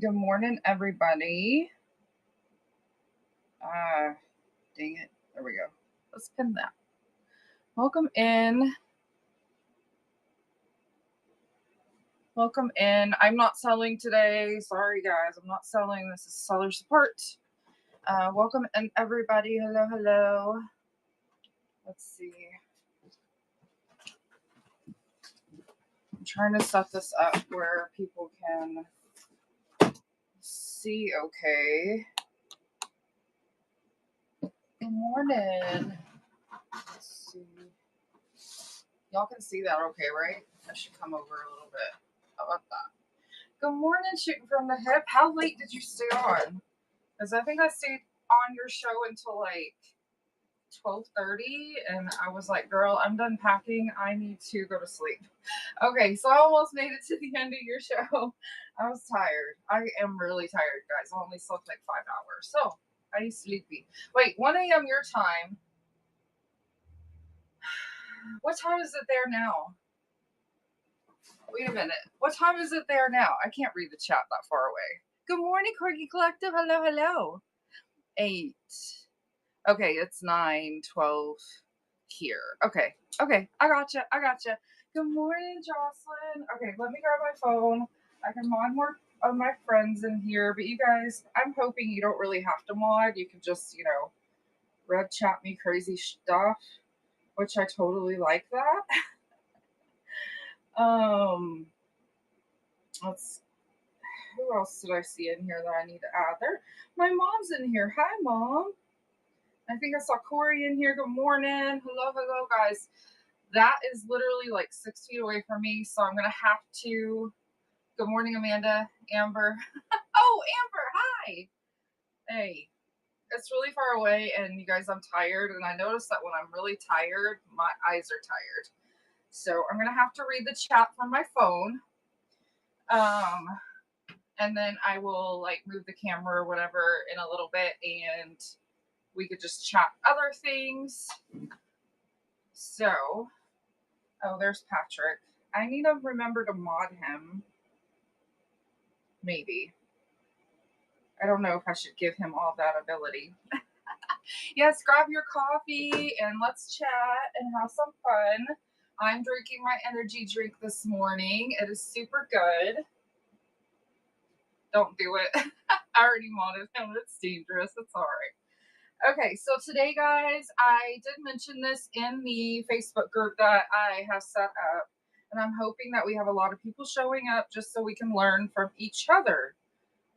Good morning, everybody. Uh, dang it. There we go. Let's pin that. Welcome in. Welcome in. I'm not selling today. Sorry, guys. I'm not selling. This is seller support. Welcome in, everybody. Hello, hello. Let's see. I'm trying to set this up where people can see okay. Good morning. Let's see. Y'all can see that okay, right? I should come over a little bit. How about that? Good morning, shooting from the hip. How late did you stay on? Because I think I stayed on your show until like 12:30, and I was like, "Girl, I'm done packing. I need to go to sleep." Okay, so I almost made it to the end of your show. I was tired. I am really tired, guys. I only slept like 5 hours, so I'm sleepy. Wait, 1 a.m. your time. What time is it there now? Wait a minute. What time is it there now? I can't read the chat that far away. Good morning, Corgi Collective. Hello, hello. 8. Okay, it's 9:12 here. Okay. I gotcha. Good morning, Jocelyn. Okay, let me grab my phone. I can mod more of my friends in here, but you guys, I'm hoping you don't really have to mod. You can just, red chat me crazy stuff, which I totally like that. Let's Who else did I see in here that I need to add? There, my mom's in here. Hi, mom. I think I saw Corey in here. Good morning. Hello, guys. That is literally like 6 feet away from me, so I'm gonna have to. Good morning, Amanda, Amber. Oh, Amber, hi. Hey, it's really far away, and you guys, I'm tired, and I noticed that when I'm really tired, my eyes are tired. So I'm gonna have to read the chat from my phone. And then I will like move the camera or whatever in a little bit, and we could just chat other things. So, oh, there's Patrick. I need to remember to mod him. Maybe. I don't know if I should give him all that ability. Yes, grab your coffee and let's chat and have some fun. I'm drinking my energy drink this morning. It is super good. Don't do it. I already modded him. It's dangerous. It's all right. Okay, so today, guys, I did mention this in the Facebook group that I have set up, and I'm hoping that we have a lot of people showing up just so we can learn from each other.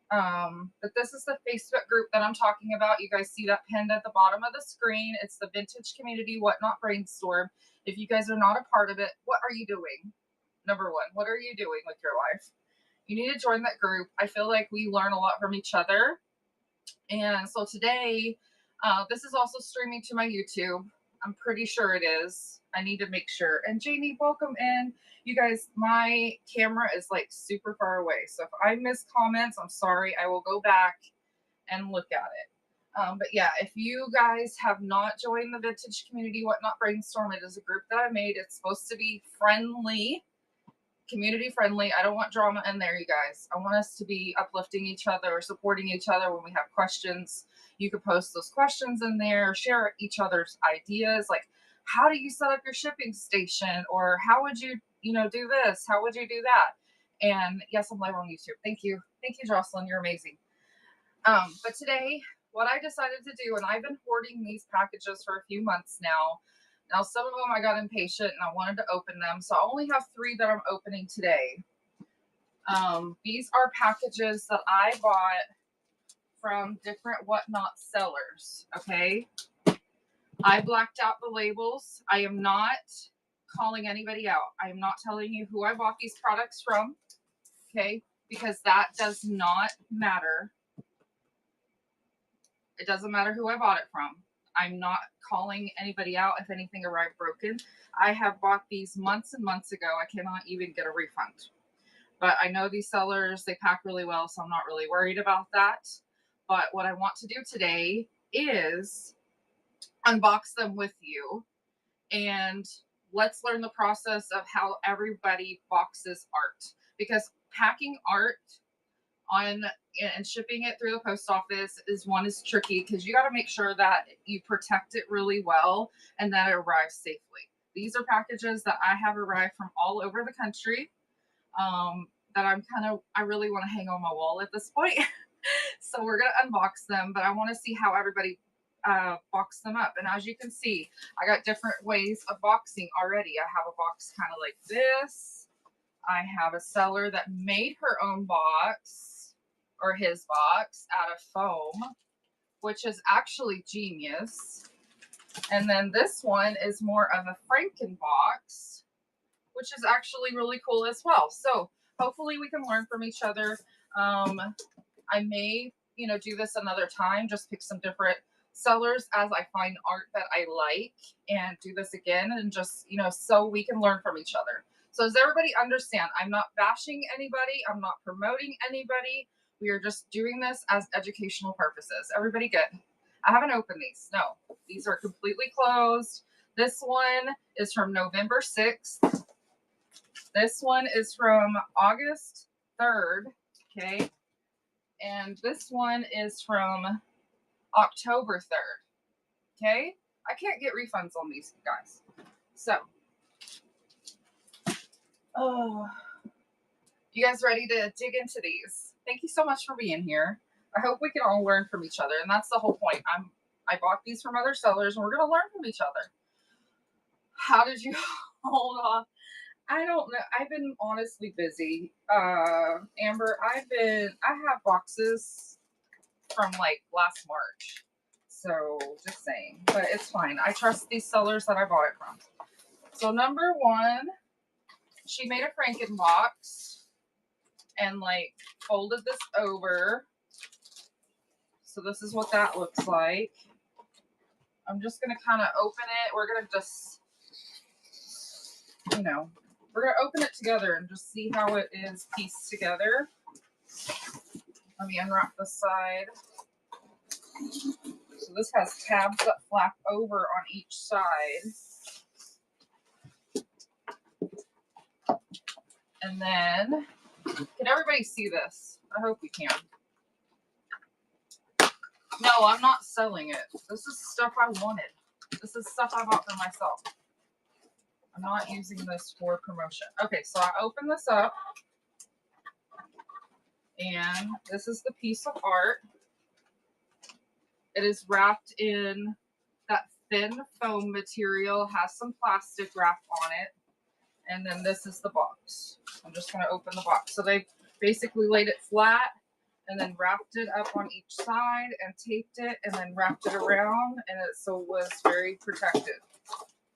But this is the Facebook group that I'm talking about. You guys see that pinned at the bottom of the screen. It's the Vintage Community Whatnot Brainstorm. If you guys are not a part of it, what are you doing? Number one, what are you doing with your life? You need to join that group. I feel like we learn a lot from each other. And so today, this is also streaming to my YouTube. I'm pretty sure it is. I need to make sure. And Janie, welcome in. You guys, my camera is like super far away. So if I miss comments, I'm sorry. I will go back and look at it. But yeah, if you guys have not joined the Vintage Community Whatnot Brainstorm, it is a group that I made. It's supposed to be friendly, community friendly. I don't want drama in there, you guys. I want us to be uplifting each other, supporting each other when we have questions. You could post those questions in there, share each other's ideas, like how do you set up your shipping station, or how would you, do this? How would you do that? And yes, I'm live on YouTube. Thank you, Jocelyn. You're amazing. But today, what I decided to do, and I've been hoarding these packages for a few months now. Now, some of them I got impatient and I wanted to open them. So I only have 3 that I'm opening today. These are packages that I bought from different Whatnot sellers. Okay. I blacked out the labels. I am not calling anybody out. I am not telling you who I bought these products from. Okay. Because that does not matter. It doesn't matter who I bought it from. I'm not calling anybody out if anything arrived broken. I have bought these months and months ago. I cannot even get a refund. But I know these sellers, they pack really well, so I'm not really worried about that. But what I want to do today is unbox them with you, and let's learn the process of how everybody boxes art. Because packing art on and shipping it through the post office is tricky because you got to make sure that you protect it really well and that it arrives safely. These are packages that I have arrived from all over the country, that I really want to hang on my wall at this point. So we're gonna unbox them, but I want to see how everybody box them up. And as you can see, I got different ways of boxing already. I have a box kind of like this. I have a seller that made her own box, or his box, out of foam, which is actually genius. And then this one is more of a Franken box, which is actually really cool as well. So hopefully we can learn from each other. I may, do this another time, just pick some different sellers as I find art that I like and do this again, and just, so we can learn from each other. So does everybody understand? I'm not bashing anybody. I'm not promoting anybody. We are just doing this as educational purposes. Everybody good? I haven't opened these. No, these are completely closed. This one is from November 6th. This one is from August 3rd. Okay. And this one is from October 3rd. Okay. I can't get refunds on these, guys. So, you guys ready to dig into these? Thank you so much for being here. I hope we can all learn from each other, and that's the whole point. I bought these from other sellers, and we're gonna learn from each other. How did you hold off? I don't know. I've been honestly busy. Amber, I have boxes from like last March. So just saying. But it's fine. I trust these sellers that I bought it from. So number one, she made a Franken box and like folded this over. So this is what that looks like. I'm just gonna kind of open it. We're gonna just, we're gonna open it together and just see how it is pieced together. Let me unwrap the side. So this has tabs that flap over on each side. And then, can everybody see this? I hope we can. No, I'm not selling it. This is stuff I wanted. This is stuff I bought for myself. I'm not using this for promotion. Okay, so I open this up. And this is the piece of art. It is wrapped in that thin foam material, has some plastic wrap on it. And then this is the box. I'm just going to open the box. So they basically laid it flat and then wrapped it up on each side and taped it and then wrapped it around, and so it was very protected.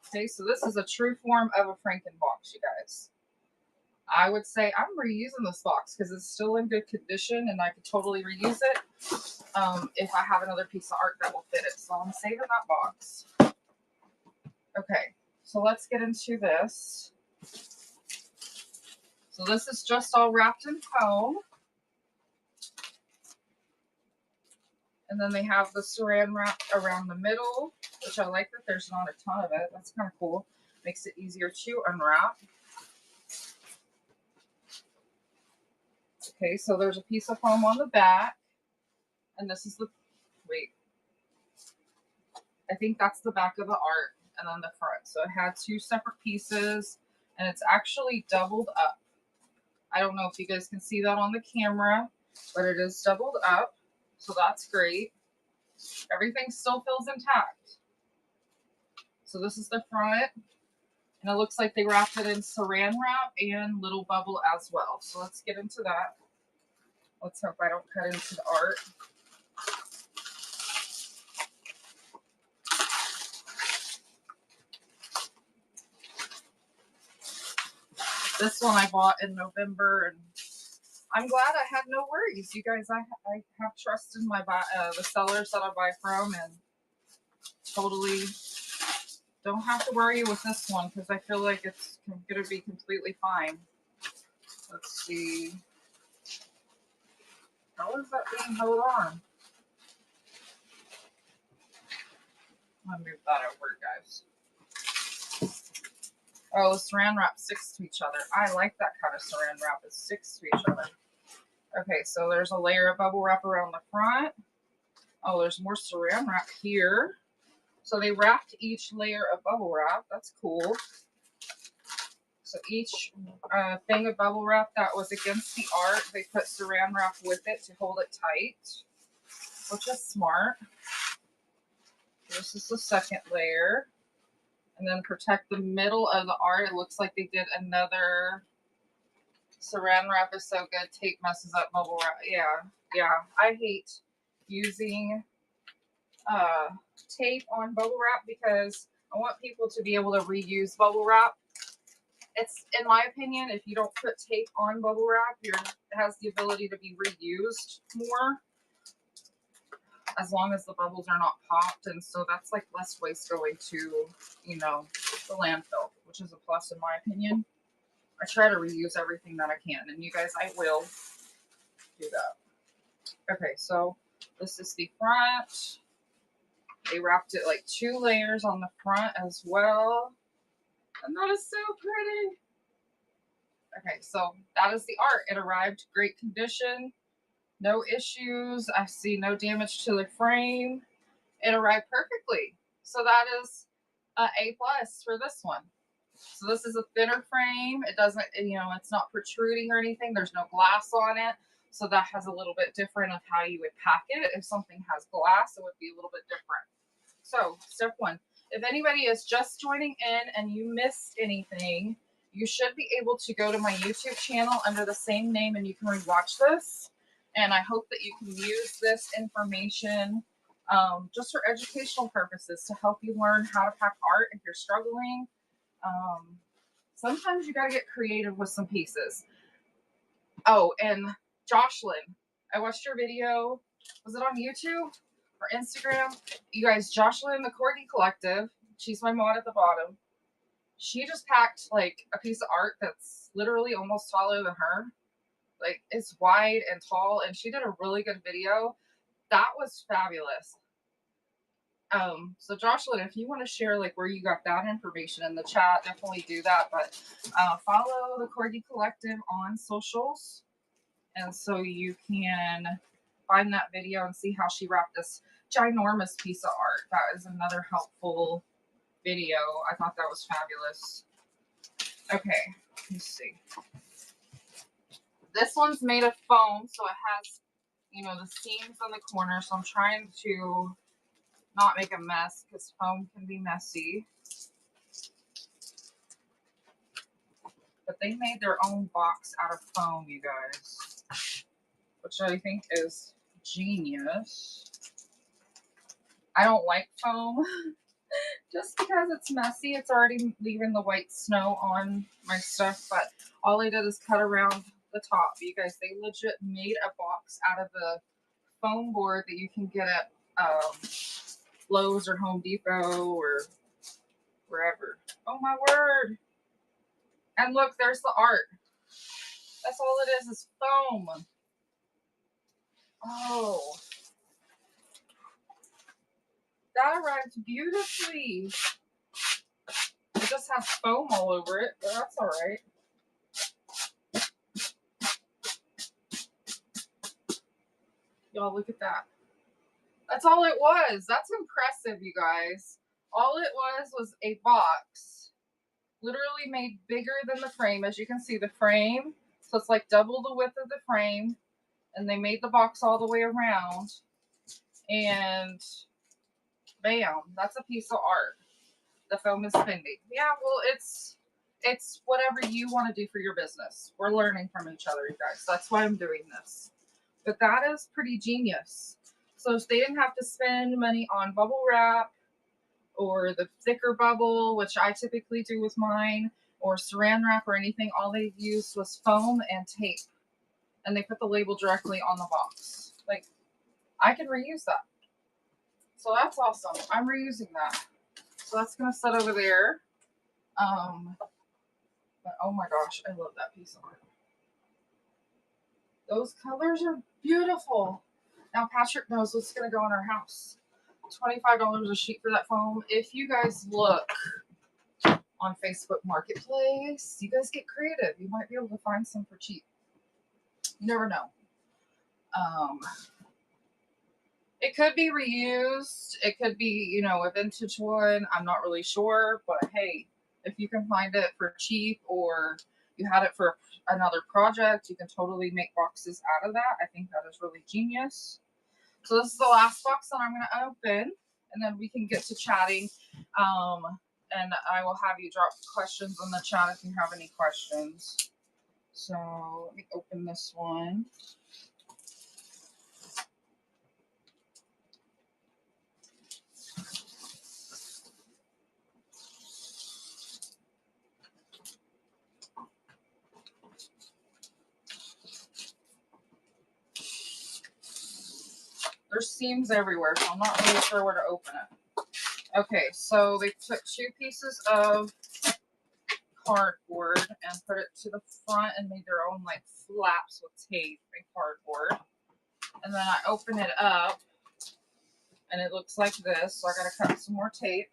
Okay, so this is a true form of a Franken box, you guys. I would say I'm reusing this box because it's still in good condition and I could totally reuse it if I have another piece of art that will fit it. So I'm saving that box. Okay, so let's get into this. So this is just all wrapped in foam. And then they have the saran wrap around the middle, which I like that there's not a ton of it. That's kind of cool. Makes it easier to unwrap. Okay, so there's a piece of foam on the back. And this is I think that's the back of the art, and then the front. So it had two separate pieces, and it's actually doubled up. I don't know if you guys can see that on the camera, but it is doubled up. So that's great. Everything still feels intact. So this is the front. And it looks like they wrapped it in saran wrap and little bubble as well. So let's get into that. Let's hope I don't cut into the art. This one I bought in November, and I'm glad I had no worries. You guys, I have trust in the sellers that I buy from, and totally don't have to worry with this one because I feel like it's going to be completely fine. Let's see. How is that being held on? I'm going to move that over, guys. Oh, saran wrap sticks to each other. I like that kind of saran wrap. It sticks to each other. Okay, so there's a layer of bubble wrap around the front. Oh, there's more saran wrap here. So they wrapped each layer of bubble wrap. That's cool. So each thing of bubble wrap that was against the art, they put saran wrap with it to hold it tight, which is smart. This is the second layer. And then protect the middle of the art. It looks like they did another. Saran wrap is so good. Tape messes up bubble wrap. Yeah. I hate using tape on bubble wrap because I want people to be able to reuse bubble wrap. It's, in my opinion, if you don't put tape on bubble wrap, it has the ability to be reused more as long as the bubbles are not popped. And so that's like less waste going to, the landfill, which is a plus in my opinion. I try to reuse everything that I can, and you guys, I will do that. Okay, so this is the front. They wrapped it like 2 layers on the front as well. And that is so pretty. Okay, so that is the art. It arrived great condition. No issues. I see no damage to the frame. It arrived perfectly. So that is A+ for this one. So this is a thinner frame. It doesn't, it's not protruding or anything. There's no glass on it. So that has a little bit different of how you would pack it. If something has glass, it would be a little bit different. So step 1, if anybody is just joining in and you missed anything, you should be able to go to my YouTube channel under the same name and you can rewatch this. And I hope that you can use this information just for educational purposes to help you learn how to pack art if you're struggling. Sometimes you got to get creative with some pieces. Oh, and Jocelyn, I watched your video. Was it on YouTube or Instagram? You guys, Jocelyn, the Corgi Collective, she's my mod at the bottom. She just packed like a piece of art that's literally almost taller than her. Like it's wide and tall, and she did a really good video. That was fabulous. So Jocelyn, if you want to share like where you got that information in the chat, definitely do that. But follow the Corgi Collective on socials, and so you can find that video and see how she wrapped this ginormous piece of art. That is another helpful video. I thought that was fabulous. Okay, let's see. This one's made of foam, so it has, the seams on the corner. So I'm trying to not make a mess because foam can be messy. But they made their own box out of foam, you guys, which I think is genius. I don't like foam just because it's messy. It's already leaving the white snow on my stuff, but all I did is cut around the top. You guys, they legit made a box out of the foam board that you can get at Lowe's or Home Depot or wherever. Oh my word. And look, there's the art. That's all it is foam. Oh. That arrived beautifully. It just has foam all over it, but that's all right. Y'all, look at that. That's all it was. That's impressive, you guys. All it was a box. Literally made bigger than the frame. As you can see, the frame, so it's like double the width of the frame. And they made the box all the way around. And bam, that's a piece of art. The foam is spendy. Yeah, well, it's whatever you want to do for your business. We're learning from each other, you guys. That's why I'm doing this. But that is pretty genius. So if they didn't have to spend money on bubble wrap or the thicker bubble, which I typically do with mine, or saran wrap or anything, all they used was foam and tape. And they put the label directly on the box. Like, I can reuse that. So that's awesome. I'm reusing that. So that's going to sit over there. But oh my gosh, I love that piece of art. Those colors are beautiful. Now Patrick knows what's going to go in our house. $25 a sheet for that foam. If you guys look on Facebook Marketplace, you guys get creative. You might be able to find some for cheap. You never know. It could be reused. It could be, you know, a vintage one. I'm not really sure, but hey, if you can find it for cheap or you had it for another project, you can totally make boxes out of that. I think that is really genius. So this is the last box that I'm going to open, and then we can get to chatting. And I will have you drop questions in the chat if you have any questions. So let me open this one. There's seams everywhere, so I'm not really sure where to open it. Okay, so they took 2 pieces of cardboard and put it to the front and made their own like flaps with tape and cardboard. And then I open it up and it looks like this. So I gotta cut some more tape.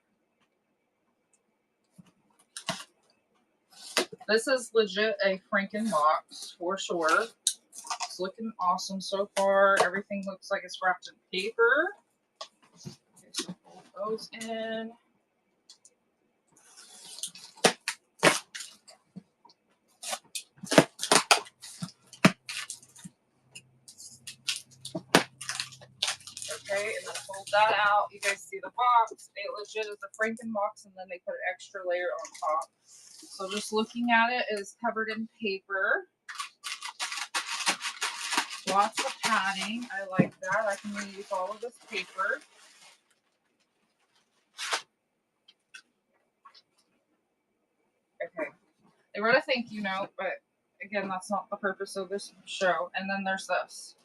This is legit a Franken box for sure. It's looking awesome so far. Everything looks like it's wrapped in paper. Okay, so fold those in. Okay, and then fold that out. You guys see the box. It legit is a Franken box, and then they put an extra layer on top. So just looking at it, it is covered in paper. Lots of padding. I like that. I can reuse all of this paper. Okay. They wrote a thank you note, but again, that's not the purpose of this show. And then there's this.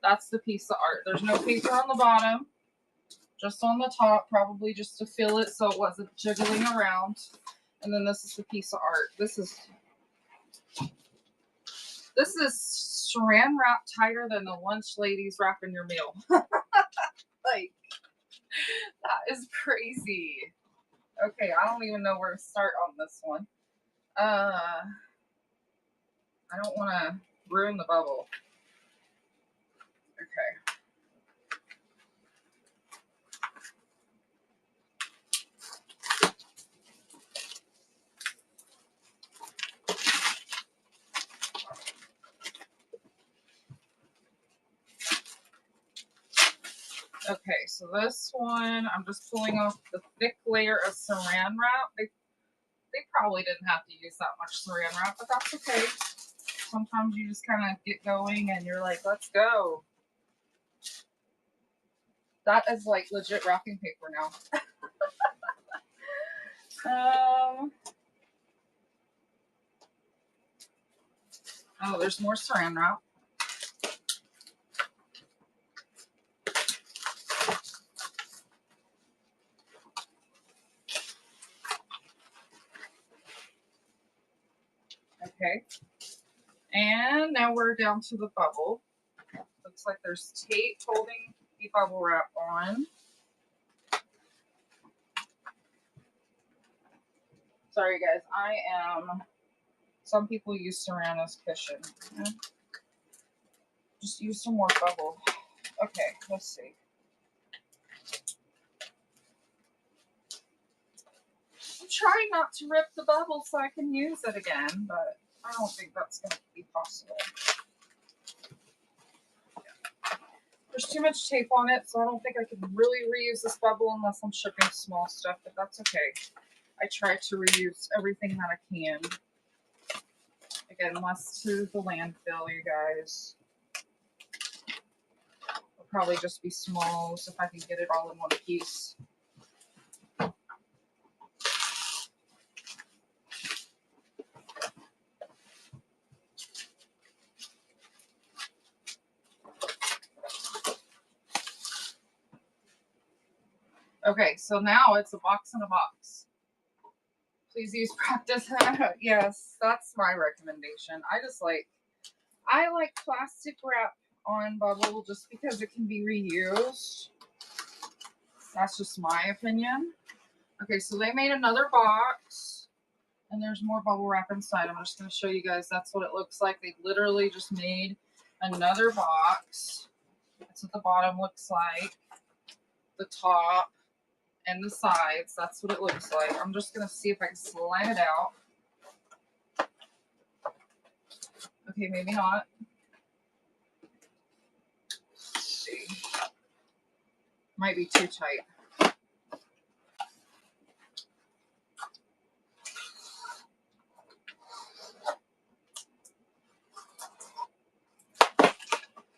That's the piece of art. There's no paper on the bottom, just on the top, probably just to fill it so it wasn't jiggling around. And then this is the piece of art. This is saran wrap tighter than the lunch ladies wrapping your meal. Like, that is crazy. Okay, I don't even know where to start on this one. I don't want to ruin the bubble. Okay. Okay, so this one, I'm just pulling off the thick layer of saran wrap. They probably didn't have to use that much saran wrap, but that's okay. Sometimes you just kind of get going and you're like, let's go. That is like legit wrapping paper now. Oh, there's more saran wrap. Okay. And now we're down to the bubble. Looks like there's tape holding the bubble wrap on. Sorry guys, some people use saran as cushion. Just use some more bubble. Okay, let's see. I'm trying not to rip the bubble so I can use it again, but I don't think that's going to be possible. There's too much tape on it, so I don't think I can really reuse this bubble unless I'm shipping small stuff, but that's okay. I try to reuse everything that I can. Again, less to the landfill, you guys. It'll probably just be smalls if I can get it all in one piece. Okay, so now it's a box in a box. Please use practice. Yes, that's my recommendation. I like plastic wrap on bubble just because it can be reused. That's just my opinion. Okay, so they made another box and there's more bubble wrap inside. I'm just going to show you guys that's what it looks like. They literally just made another box. That's what the bottom looks like. The top and the sides. That's what it looks like. I'm just going to see if I can slide it out. Okay, maybe not. Let's see. Might be too tight.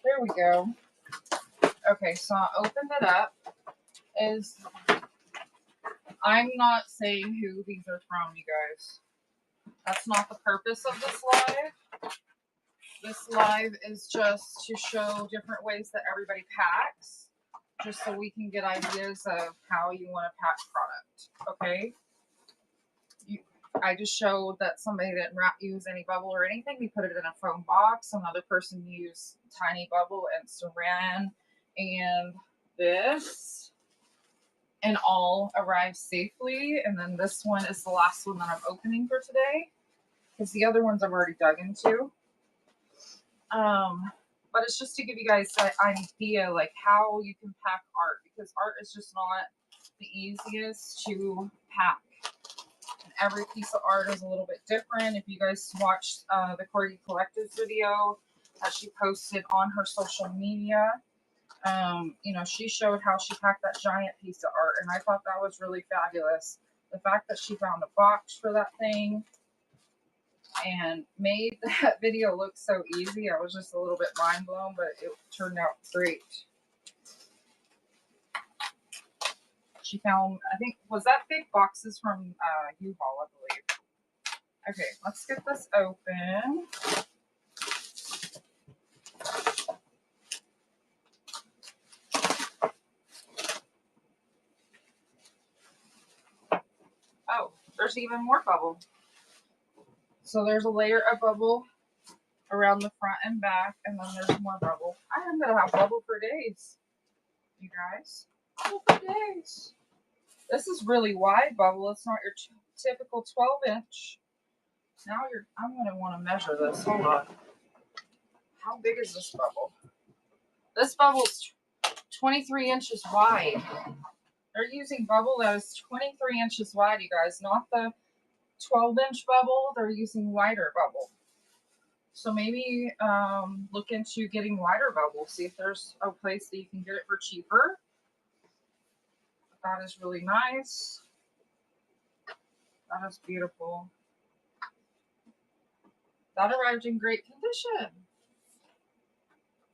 There we go. Okay, so I opened it up. I'm not saying who these are from, you guys. That's not the purpose of this live. This live is just to show different ways that everybody packs, just so we can get ideas of how you want to pack product, okay? I just showed that somebody didn't use any bubble or anything. We put it in a foam box. Another person used tiny bubble and saran and this, and all arrived safely. And then this one is the last one that I'm opening for today, because the other ones I've already dug into. But it's just to give you guys an idea, like how you can pack art, because art is just not the easiest to pack. And every piece of art is a little bit different. If you guys watched the Corgi Collectives video that she posted on her social media, you know, she showed how she packed that giant piece of art, and I thought that was really fabulous. The fact that she found a box for that thing and made that video look so easy, I was just a little bit mind blown, but it turned out great. She found, I think, was that big boxes from U-Haul, I believe. Okay, let's get this open. Oh, there's even more bubble. So there's a layer of bubble around the front and back, and then there's more bubble. I am going to have bubble for days, you guys. Bubble for days. This is really wide bubble. It's not your typical 12-inch. Now I'm going to want to measure this. Hold on. How big is this bubble? This bubble's 23 inches wide. They're using bubble that is 23 inches wide, you guys. Not the 12-inch bubble. They're using wider bubble. So maybe look into getting wider bubble. See if there's a place that you can get it for cheaper. That is really nice. That is beautiful. That arrived in great condition.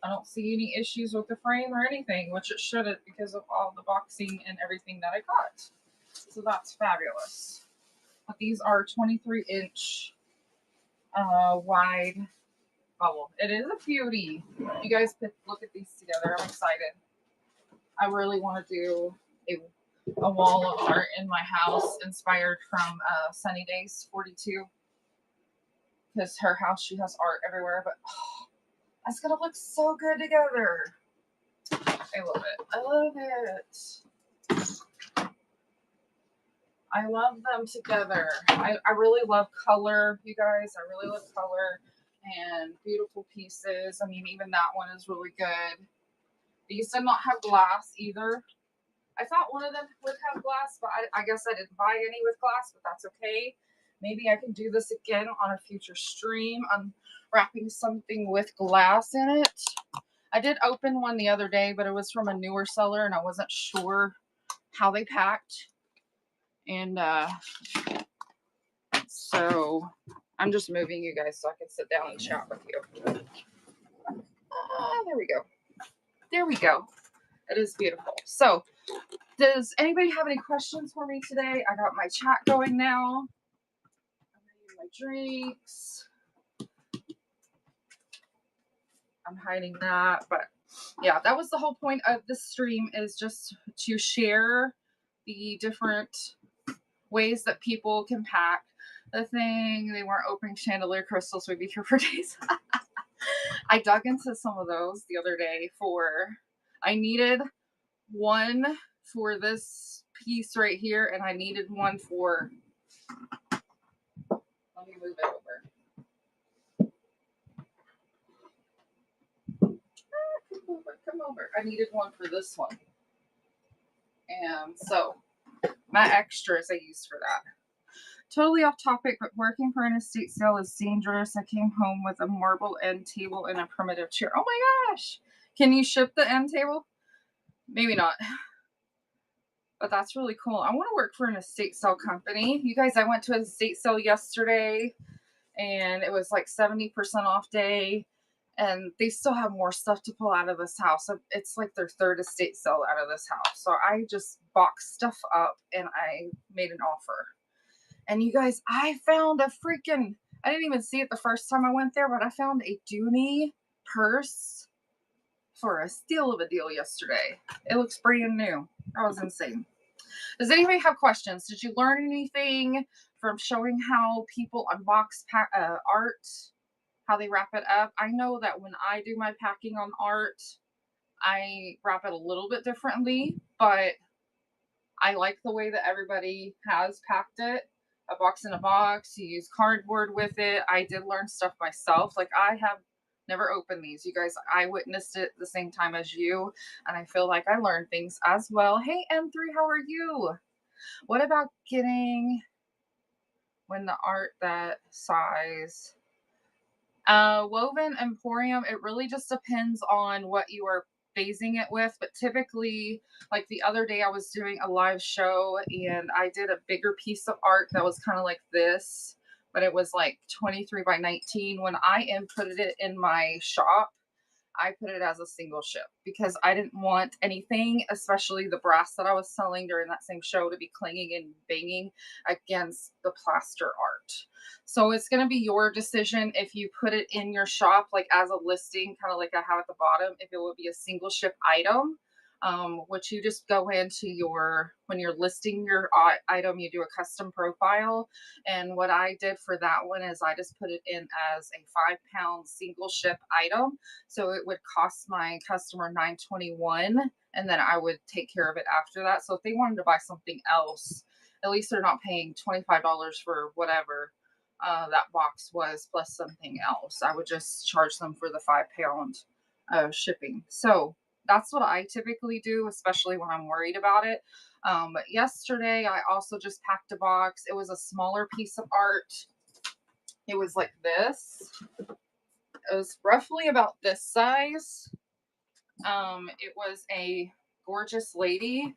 I don't see any issues with the frame or anything, which it shouldn't because of all the boxing and everything that I got. So that's fabulous. But these are 23-inch wide bubble. It is a beauty. You guys could look at these together. I'm excited. I really want to do a wall of art in my house inspired from Sunny Days 42. Because her house, she has art everywhere, but it's gonna look so good together. I love it. I love it. I love them together. I really love color, you guys. I really love color and beautiful pieces. I mean, even that one is really good. These did not have glass either. I thought one of them would have glass, but I guess I didn't buy any with glass, but that's okay. Maybe I can do this again on a future stream, unwrapping something with glass in it. I did open one the other day, but it was from a newer seller, and I wasn't sure how they packed. And so I'm just moving you guys so I can sit down and chat with you. There we go. There we go. It is beautiful. So does anybody have any questions for me today? I got my chat going now. My drinks. I'm hiding that, but yeah, that was the whole point of this stream, is just to share the different ways that people can pack. The thing, they weren't opening chandelier crystals, we'd be here for days. I dug into some of those the other day I needed one for this piece right here, and I needed one for, let me move it over. come over. I needed one for this one. And so my extras I used for that. Totally off topic, but working for an estate sale is dangerous. I came home with a marble end table and a primitive chair. Oh my gosh. Can you ship the end table? Maybe not. But that's really cool. I want to work for an estate sale company. You guys, I went to an estate sale yesterday and it was like 70% off day. And they still have more stuff to pull out of this house. So it's like their third estate sale out of this house. So I just boxed stuff up and I made an offer. And you guys, I found a freaking, I didn't even see it the first time I went there, but I found a Dooney purse for a steal of a deal yesterday. It looks brand new. That was insane. Does anybody have questions? Did you learn anything from showing how people unbox art, how they wrap it up? I know that when I do my packing on art, I wrap it a little bit differently, but I like the way that everybody has packed it. A box in a box, you use cardboard with it. I did learn stuff myself. Like I have never opened these. You guys, I witnessed it the same time as you, and I feel like I learned things as well. Hey, M3, how are you? What about getting when the art that size? Woven Emporium, it really just depends on what you are phasing it with, but typically, like the other day I was doing a live show and I did a bigger piece of art that was kind of like this, but it was like 23 by 19. When I inputted it in my shop, I put it as a single ship because I didn't want anything, especially the brass that I was selling during that same show, to be clanging and banging against the plaster art. So it's going to be your decision if you put it in your shop, like as a listing, kind of like I have at the bottom, if it would be a single ship item, which you just go into your, when you're listing your item, you do a custom profile. And what I did for that one is I just put it in as a 5-pound single ship item. So it would cost my customer $9.21, and then I would take care of it after that. So if they wanted to buy something else, at least they're not paying $25 for whatever that box was plus something else. I would just charge them for the 5-pound shipping. So that's what I typically do, especially when I'm worried about it. But yesterday I also just packed a box. It was a smaller piece of art. It was like this. It was roughly about this size. It was a gorgeous lady,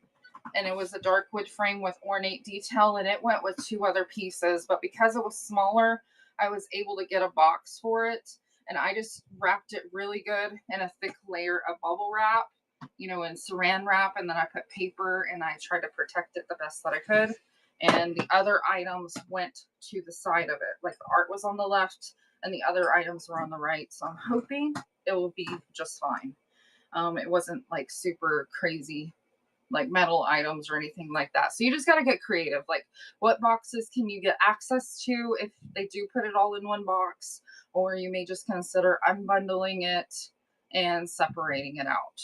and it was a dark wood frame with ornate detail, and it went with 2 other pieces. But because it was smaller, I was able to get a box for it, and I just wrapped it really good in a thick layer of bubble wrap, you know, in saran wrap, and then I put paper and I tried to protect it the best that I could. And the other items went to the side of it. Like the art was on the left and the other items were on the right. So I'm hoping it will be just fine. It wasn't like super crazy, like metal items or anything like that. So you just got to get creative. Like, what boxes can you get access to if they do put it all in one box? Or you may just consider unbundling it and separating it out.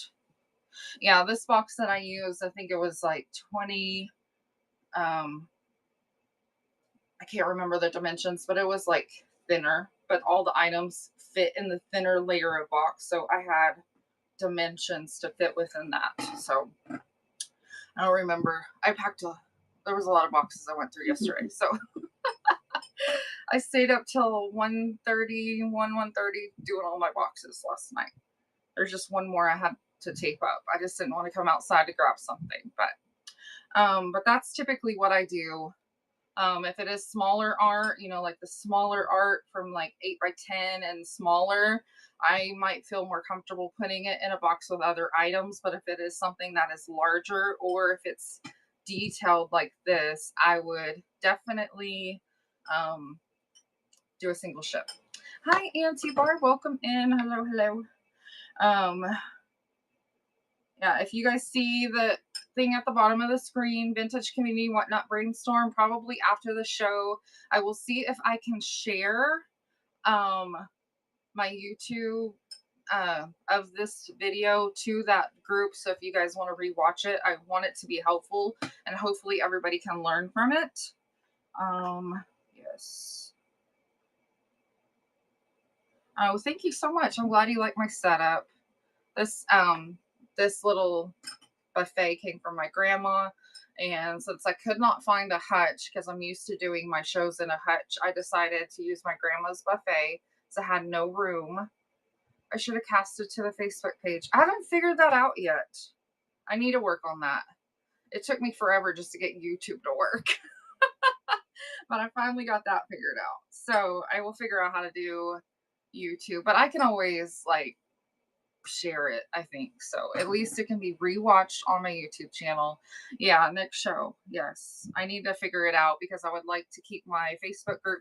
Yeah, this box that I used, I think it was like 20. I can't remember the dimensions, but it was like thinner. But all the items fit in the thinner layer of box. So I had dimensions to fit within that. So I don't remember. There was a lot of boxes I went through yesterday. So I stayed up till 1:30 doing all my boxes last night. There's just one more I had to tape up. I just didn't want to come outside to grab something. But that's typically what I do. If it is smaller art, you know, like the smaller art from like 8 by 10 and smaller, I might feel more comfortable putting it in a box with other items. But if it is something that is larger, or if it's detailed like this, I would definitely do a single ship. Hi, Auntie Barb. Welcome in. Hello, hello. Um, yeah, if you guys see the thing at the bottom of the screen, Vintage Community Whatnot Brainstorm, probably after the show, I will see if I can share my YouTube of this video to that group. So if you guys want to rewatch it, I want it to be helpful and hopefully everybody can learn from it. Yes. Oh, thank you so much. I'm glad you like my setup. This little buffet came from my grandma. And since I could not find a hutch because I'm used to doing my shows in a hutch, I decided to use my grandma's buffet. So I had no room. I should have cast it to the Facebook page. I haven't figured that out yet. I need to work on that. It took me forever just to get YouTube to work, but I finally got that figured out. So I will figure out how to do YouTube, but I can always like share it, I think. So at least it can be rewatched on my YouTube channel. Yeah, next show. Yes. I need to figure it out because I would like to keep my Facebook group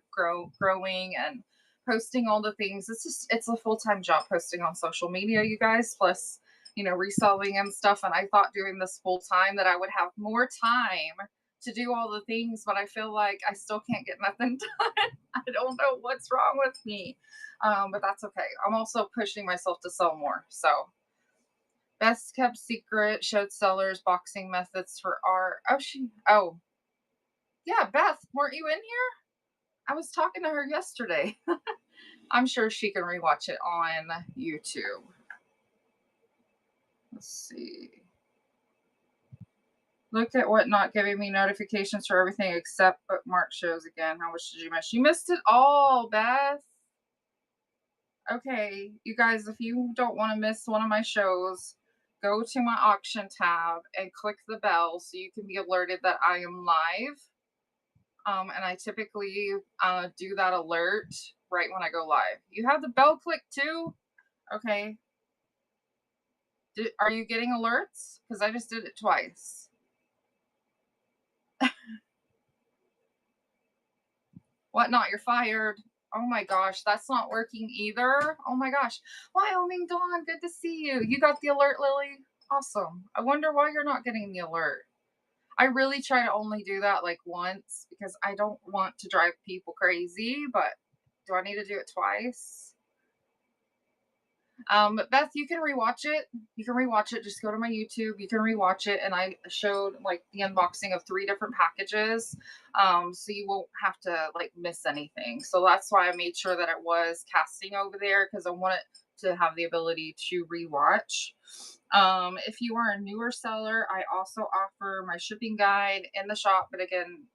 growing and posting all the things. It's a full-time job posting on social media, you guys, plus reselling and stuff. And I thought doing this full time that I would have more time to do all the things, but I feel like I still can't get nothing done. I don't know what's wrong with me. But that's okay. I'm also pushing myself to sell more. So, best kept secret showed sellers boxing methods for art. Oh, yeah, Beth, weren't you in here? I was talking to her yesterday. I'm sure she can rewatch it on YouTube. Let's see. Looked at what not giving me notifications for everything except bookmark shows again. How much did you miss? You missed it all, Beth. Okay, you guys, if you don't want to miss one of my shows, go to my auction tab and click the bell so you can be alerted that I am live. And I typically do that alert right when I go live. You have the bell click too? Okay. Are you getting alerts? Because I just did it twice. What not? You're fired. Oh my gosh, that's not working either. Oh my gosh. Wyoming Dawn, good to see you. You got the alert, Lily? Awesome. I wonder why you're not getting the alert. I really try to only do that like once because I don't want to drive people crazy, but do I need to do it twice? But Beth, you can rewatch it. You can rewatch it. Just go to my YouTube. You can rewatch it. And I showed like the unboxing of 3 different packages. So you won't have to like miss anything. So that's why I made sure that it was casting over there because I wanted to have the ability to rewatch. If you are a newer seller, I also offer my shipping guide in the shop. But again,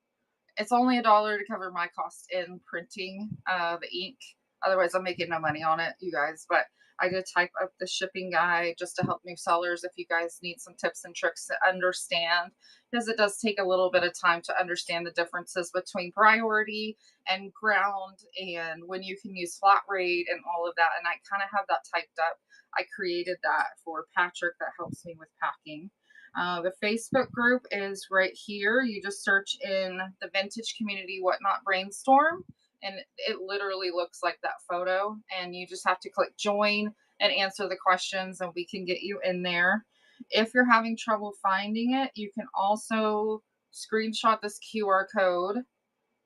it's only $1 to cover my cost in printing the ink. Otherwise, I'm making no money on it, you guys. But I did type up the shipping guide just to help new sellers if you guys need some tips and tricks to understand, because it does take a little bit of time to understand the differences between priority and ground and when you can use flat rate and all of that. And I kind of have that typed up. I created that for Patrick that helps me with packing. The Facebook group is right here. You just search in the vintage community whatnot brainstorm, and it literally looks like that photo. And you just have to click join and answer the questions, and we can get you in there. If you're having trouble finding it, you can also screenshot this QR code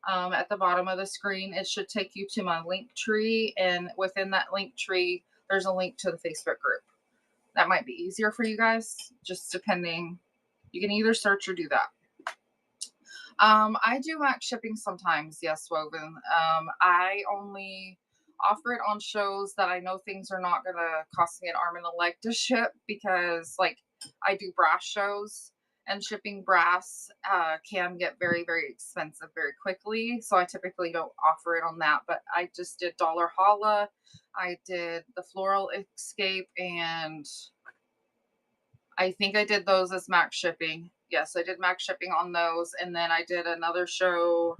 at the bottom of the screen. It should take you to my link tree, and within that link tree, there's a link to the Facebook group. That might be easier for you guys, just depending. You can either search or do that. I do max shipping sometimes, yes, Woven. I only offer it on shows that I know things are not going to cost me an arm and a leg to ship because, like, I do brass shows, and shipping brass can get very, very expensive very quickly. So I typically don't offer it on that. But I just did Dollar Holla, I did the Floral Escape, and I think I did those as max shipping. Yes, I did max shipping on those. And then I did another show.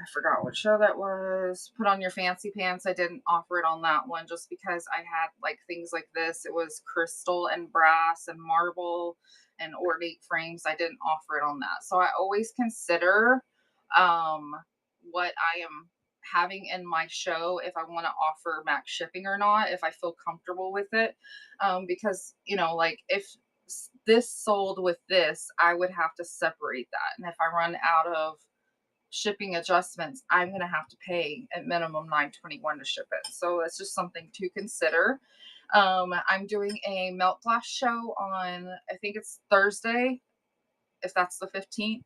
I forgot what show that was. Put on Your Fancy Pants. I didn't offer it on that one just because I had like things like this. It was crystal and brass and marble and ornate frames. I didn't offer it on that. So I always consider what I am having in my show if I want to offer max shipping or not, if I feel comfortable with it. Because, like if this sold with this, I would have to separate that. And if I run out of shipping adjustments, I'm going to have to pay at minimum $9.21 to ship it. So that's just something to consider. I'm doing a melt glass show on, I think it's Thursday, if that's the 15th.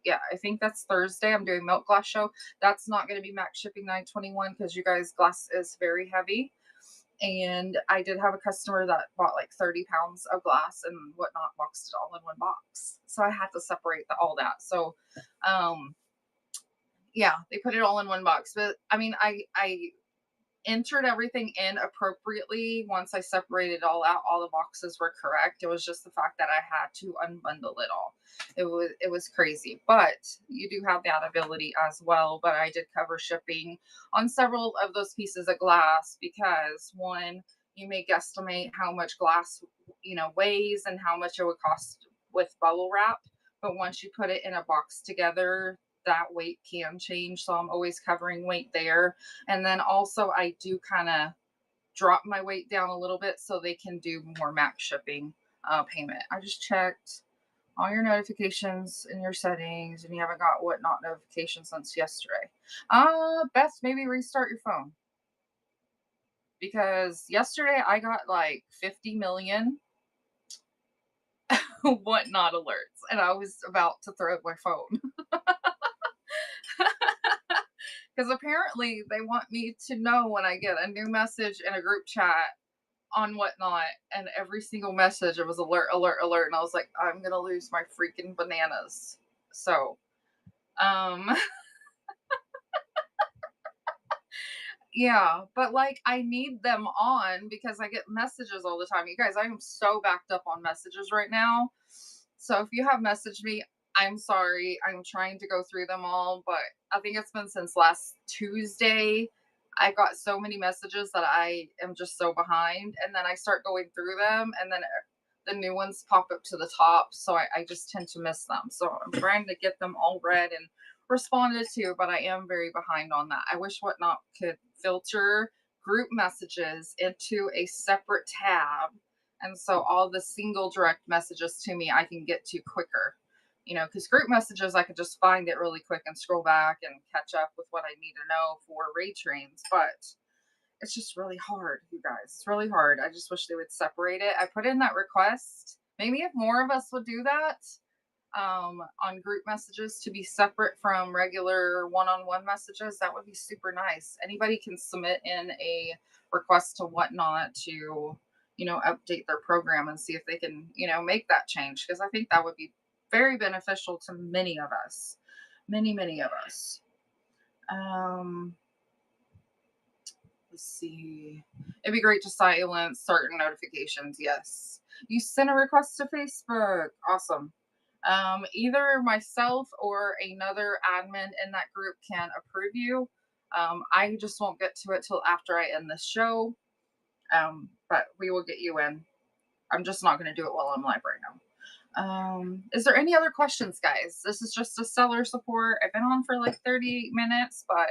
Yeah, I think that's Thursday. I'm doing melt glass show. That's not going to be max shipping $9.21 because you guys, glass is very heavy. And I did have a customer that bought like 30 pounds of glass and whatnot, boxed it all in one box. So I had to separate all that. So, um, yeah, they put it all in one box. But I mean, I entered everything in appropriately once I separated it all out. All the boxes were correct. It was just the fact that I had to unbundle it all. It was crazy. But you do have that ability as well. But I did cover shipping on several of those pieces of glass because one, you may guesstimate how much glass weighs and how much it would cost with bubble wrap. But once you put it in a box together, that weight can change. So I'm always covering weight there. And then also I do kind of drop my weight down a little bit so they can do more max shipping payment. I just checked all your notifications in your settings and you haven't got whatnot notifications since yesterday. Best maybe restart your phone because yesterday I got like 50 million whatnot alerts and I was about to throw my phone. Because apparently they want me to know when I get a new message in a group chat on whatnot, and every single message it was alert, alert, alert, and I was like, I'm gonna lose my freaking bananas. So, um, yeah, but like I need them on because I get messages all the time. You guys, I am so backed up on messages right now. So if you have messaged me, I'm sorry. I'm trying to go through them all, but I think it's been since last Tuesday. I got so many messages that I am just so behind. And then I start going through them, and then the new ones pop up to the top. So I just tend to miss them. So I'm trying to get them all read and responded to, but I am very behind on that. I wish Whatnot could filter group messages into a separate tab. And so all the single direct messages to me, I can get to quicker. Because group messages, I could just find it really quick and scroll back and catch up with what I need to know for raid trains. But it's just really hard, you guys. It's really hard. I just wish they would separate it. I put in that request. Maybe if more of us would do that, on group messages to be separate from regular one-on-one messages, that would be super nice. Anybody can submit in a request to Whatnot to, update their program and see if they can, make that change because I think that would be very beneficial to many of us, many of us. Um, let's see. It'd be great to silence certain notifications. Yes. You sent a request to Facebook. Awesome. Either myself or another admin in that group can approve you. I just won't get to it till after I end this show. But we will get you in. I'm just not going to do it while I'm live right now. Is there any other questions, guys? This is just a seller support. I've been on for like 38 minutes, but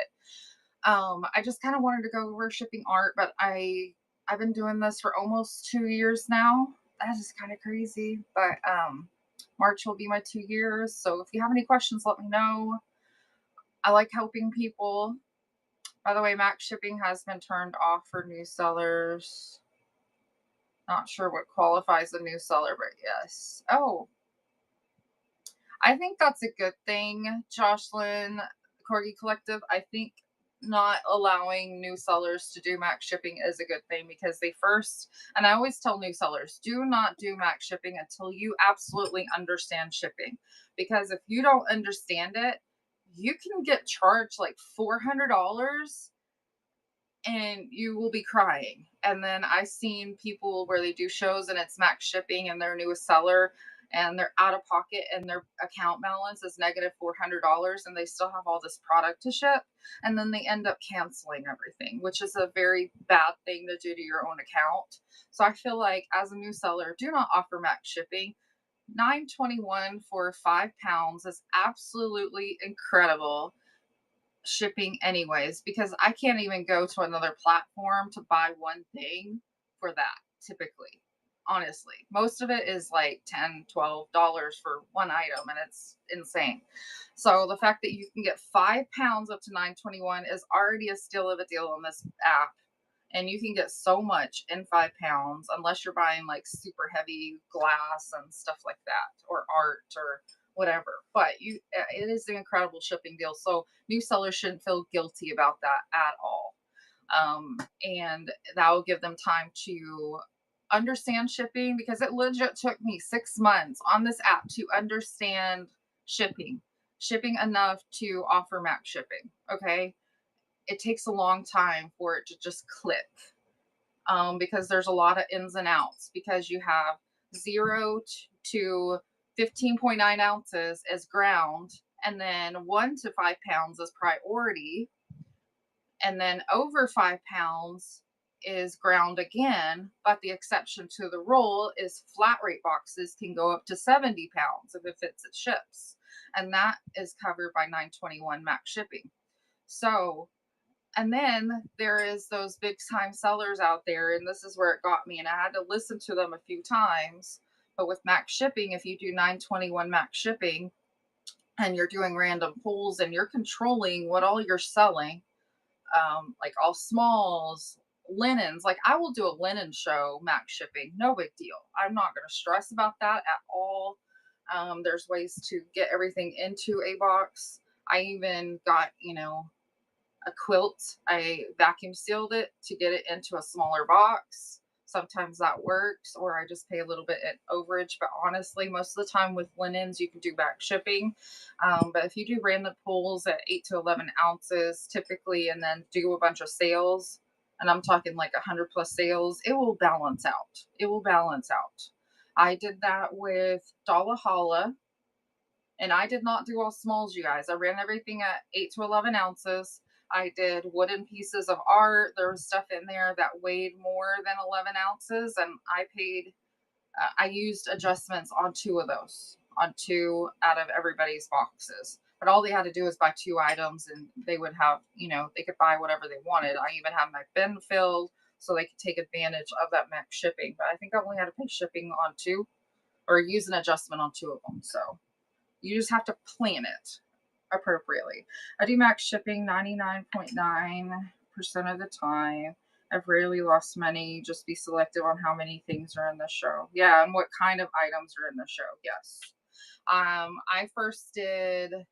I just kind of wanted to go over shipping art, but I've been doing this for almost 2 years now. That is kind of crazy, but March will be my 2 years. So if you have any questions, let me know. I like helping people. By the way, max shipping has been turned off for new sellers. Not sure what qualifies a new seller, but yes. Oh, I think that's a good thing, Jocelyn Corgi Collective. I think not allowing new sellers to do max shipping is a good thing because they first, and I always tell new sellers, do not do max shipping until you absolutely understand shipping. Because if you don't understand it, you can get charged like $400 and you will be crying. And then I've seen people where they do shows and it's max shipping and they're newest seller and they're out of pocket and their account balance is negative $400 and they still have all this product to ship. And then they end up canceling everything, which is a very bad thing to do to your own account. So I feel like as a new seller, do not offer max shipping. 921 for 5 pounds is absolutely incredible shipping anyways because I can't even go to another platform to buy one thing for that typically. Honestly, most of it is like $10, $12 for one item and it's insane. So the fact that you can get 5 pounds up to 921 is already a steal of a deal on this app. And you can get so much in 5 pounds unless you're buying like super heavy glass and stuff like that or art or whatever. But it is an incredible shipping deal. So new sellers shouldn't feel guilty about that at all. And that will give them time to understand shipping, because it legit took me 6 months on this app to understand shipping enough to offer max shipping. Okay. It takes a long time for it to just click, because there's a lot of ins and outs, because you have 0 to 15.9 ounces as ground, and then 1 to 5 pounds is priority, and then over 5 pounds is ground again. But the exception to the rule is flat rate boxes can go up to 70 pounds if it fits its ships, and that is covered by 921 max shipping. So, and then there is those big time sellers out there, and this is where it got me, and I had to listen to them a few times. But with max shipping, if you do 921 max shipping and you're doing random pulls and you're controlling what all you're selling, like all smalls, linens, like I will do a linen show max shipping, no big deal. I'm not going to stress about that at all. There's ways to get everything into a box. I even got, a quilt. I vacuum sealed it to get it into a smaller box. Sometimes that works, or I just pay a little bit at overage. But honestly, most of the time with linens, you can do back shipping. But if you do random pulls at 8 to 11 ounces typically, and then do a bunch of sales, and I'm talking like 100 plus sales, it will balance out. It will balance out. I did that with Dalla Holla, and I did not do all smalls, you guys. I ran everything at 8 to 11 ounces. I did wooden pieces of art. There was stuff in there that weighed more than 11 ounces. And I used adjustments on 2 of those, on 2 out of everybody's boxes. But all they had to do was buy 2 items, and they would have, they could buy whatever they wanted. I even had my bin filled so they could take advantage of that max shipping. But I think I only had to pay shipping on 2, or use an adjustment on 2 of them. So you just have to plan it appropriately. I do max shipping 99.9% of the time. I've rarely lost money. Just be selective on how many things are in the show. Yeah, and what kind of items are in the show. Yes. I first did,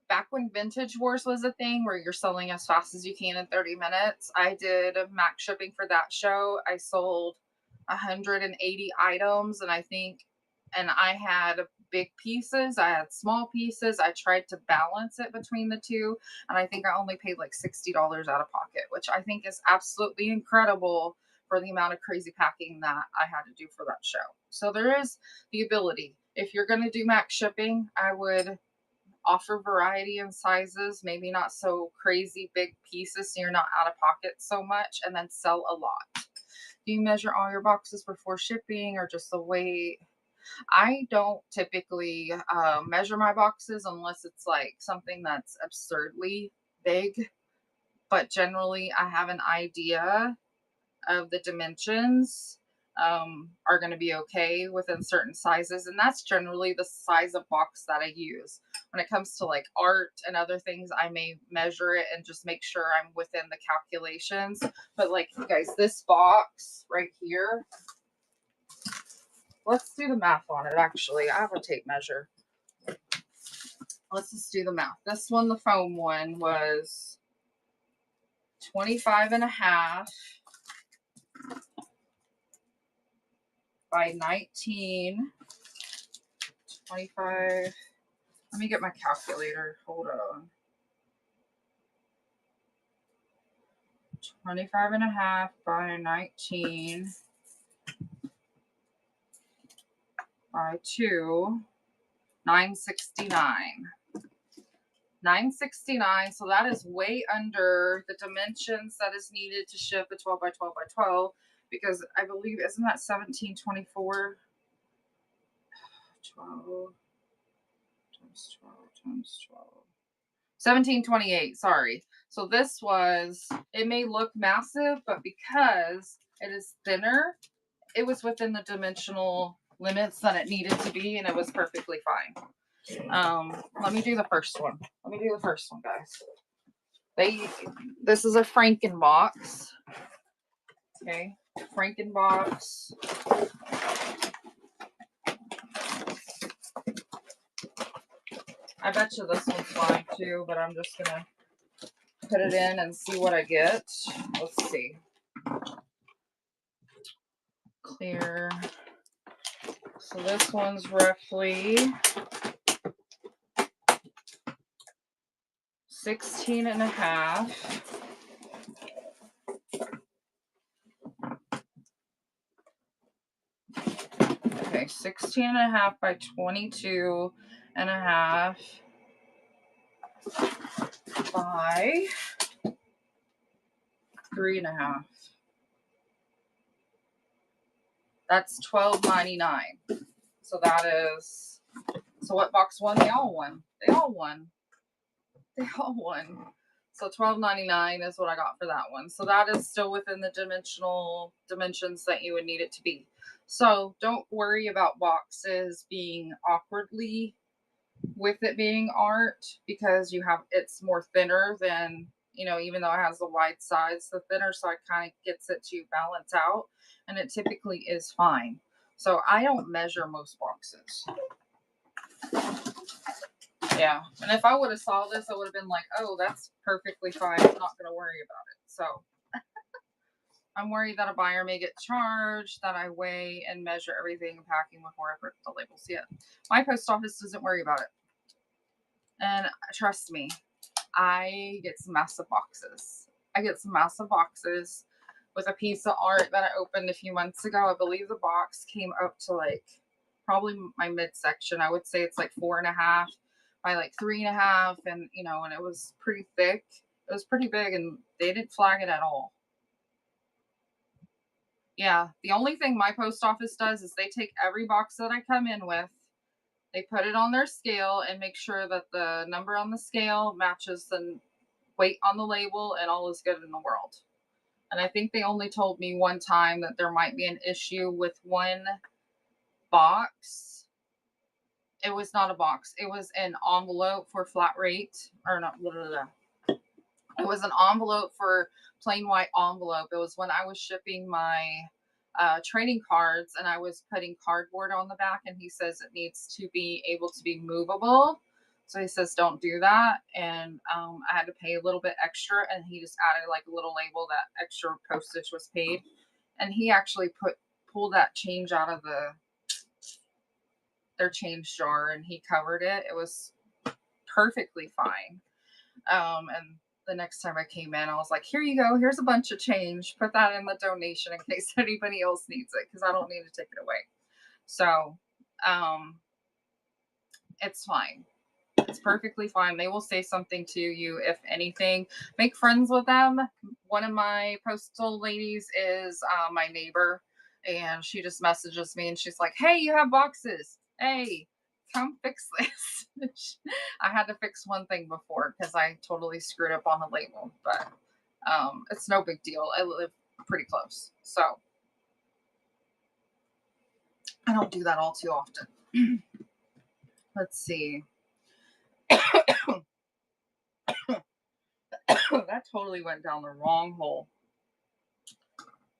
back when Vintage Wars was a thing where you're selling as fast as you can in 30 minutes. I did max shipping for that show. I sold 180 items, and I had big pieces, I had small pieces. I tried to balance it between the two, and I think I only paid like $60 out of pocket, which I think is absolutely incredible for the amount of crazy packing that I had to do for that show. So there is the ability. If you're going to do max shipping, I would offer variety in sizes, maybe not so crazy big pieces so you're not out of pocket so much, and then sell a lot. Do you measure all your boxes before shipping, or just the weight? I don't typically measure my boxes unless it's like something that's absurdly big. But generally, I have an idea of the dimensions are going to be okay within certain sizes. And that's generally the size of box that I use. When it comes to like art and other things, I may measure it and just make sure I'm within the calculations. But like, you guys, this box right here, let's do the math on it, actually. I have a tape measure. Let's just do the math. This one, the foam one, was 25.5 by 19. 25. Let me get my calculator. Hold on. 25.5 by 19 by 2. 969. 969. So that is way under the dimensions that is needed to ship a 12 by 12 by 12, because I believe, isn't that 1724? 12 times 12 times 12. 1728. Sorry. So this was, it may look massive, but because it is thinner, it was within the dimensional limits that it needed to be, and it was perfectly fine. Let me do the first one. Guys. This is a Frankenbox. Okay, Frankenbox. I bet you this one's fine too, but I'm just gonna put it in and see what I get. Let's see. Clear. So this one's roughly 16.5. Okay, 16.5 by 22.5 by 3.5. That's $12.99. So that is, so what box won? They all won. They all won. They all won. So $12.99 is what I got for that one. So that is still within the dimensions that you would need it to be. So don't worry about boxes being awkwardly with it being art, because you have, it's more thinner than, you know, even though it has the wide sides, the thinner side kind of gets it to balance out, and it typically is fine. So I don't measure most boxes. Yeah, and if I would have saw this, I would have been like, oh, that's perfectly fine. I'm not going to worry about it. So I'm worried that a buyer may get charged, that I weigh and measure everything and packing before I put the labels. Yeah, my post office doesn't worry about it. And trust me, I get some massive boxes. I get some massive boxes with a piece of art that I opened a few months ago. I believe the box came up to like probably my midsection. I would say it's like 4.5 by like 3.5, and you know, and it was pretty thick. It was pretty big, and they didn't flag it at all. Yeah, the only thing my post office does is they take every box that I come in with, they put it on their scale and make sure that the number on the scale matches the weight on the label, and all is good in the world. And I think they only told me one time that there might be an issue with one box. It was not a box. It was an envelope for flat rate, or not. Blah, blah, blah. It was an envelope for plain white envelope. It was when I was shipping my trading cards, and I was putting cardboard on the back, and he says it needs to be able to be movable. So he says, don't do that. And I had to pay a little bit extra, and he just added like a little label that extra postage was paid. And he actually pulled that change out of their change jar, and he covered it. It was perfectly fine. And the next time I came in, I was like, here you go. Here's a bunch of change. Put that in the donation in case anybody else needs it, because I don't need to take it away. So it's fine. It's perfectly fine. They will say something to you, if anything. Make friends with them. One of my postal ladies is my neighbor, and she just messages me, and she's like, hey, you have boxes. Hey, come fix this. I had to fix one thing before because I totally screwed up on the label, but it's no big deal. I live pretty close, so I don't do that all too often. Let's see. That totally went down the wrong hole.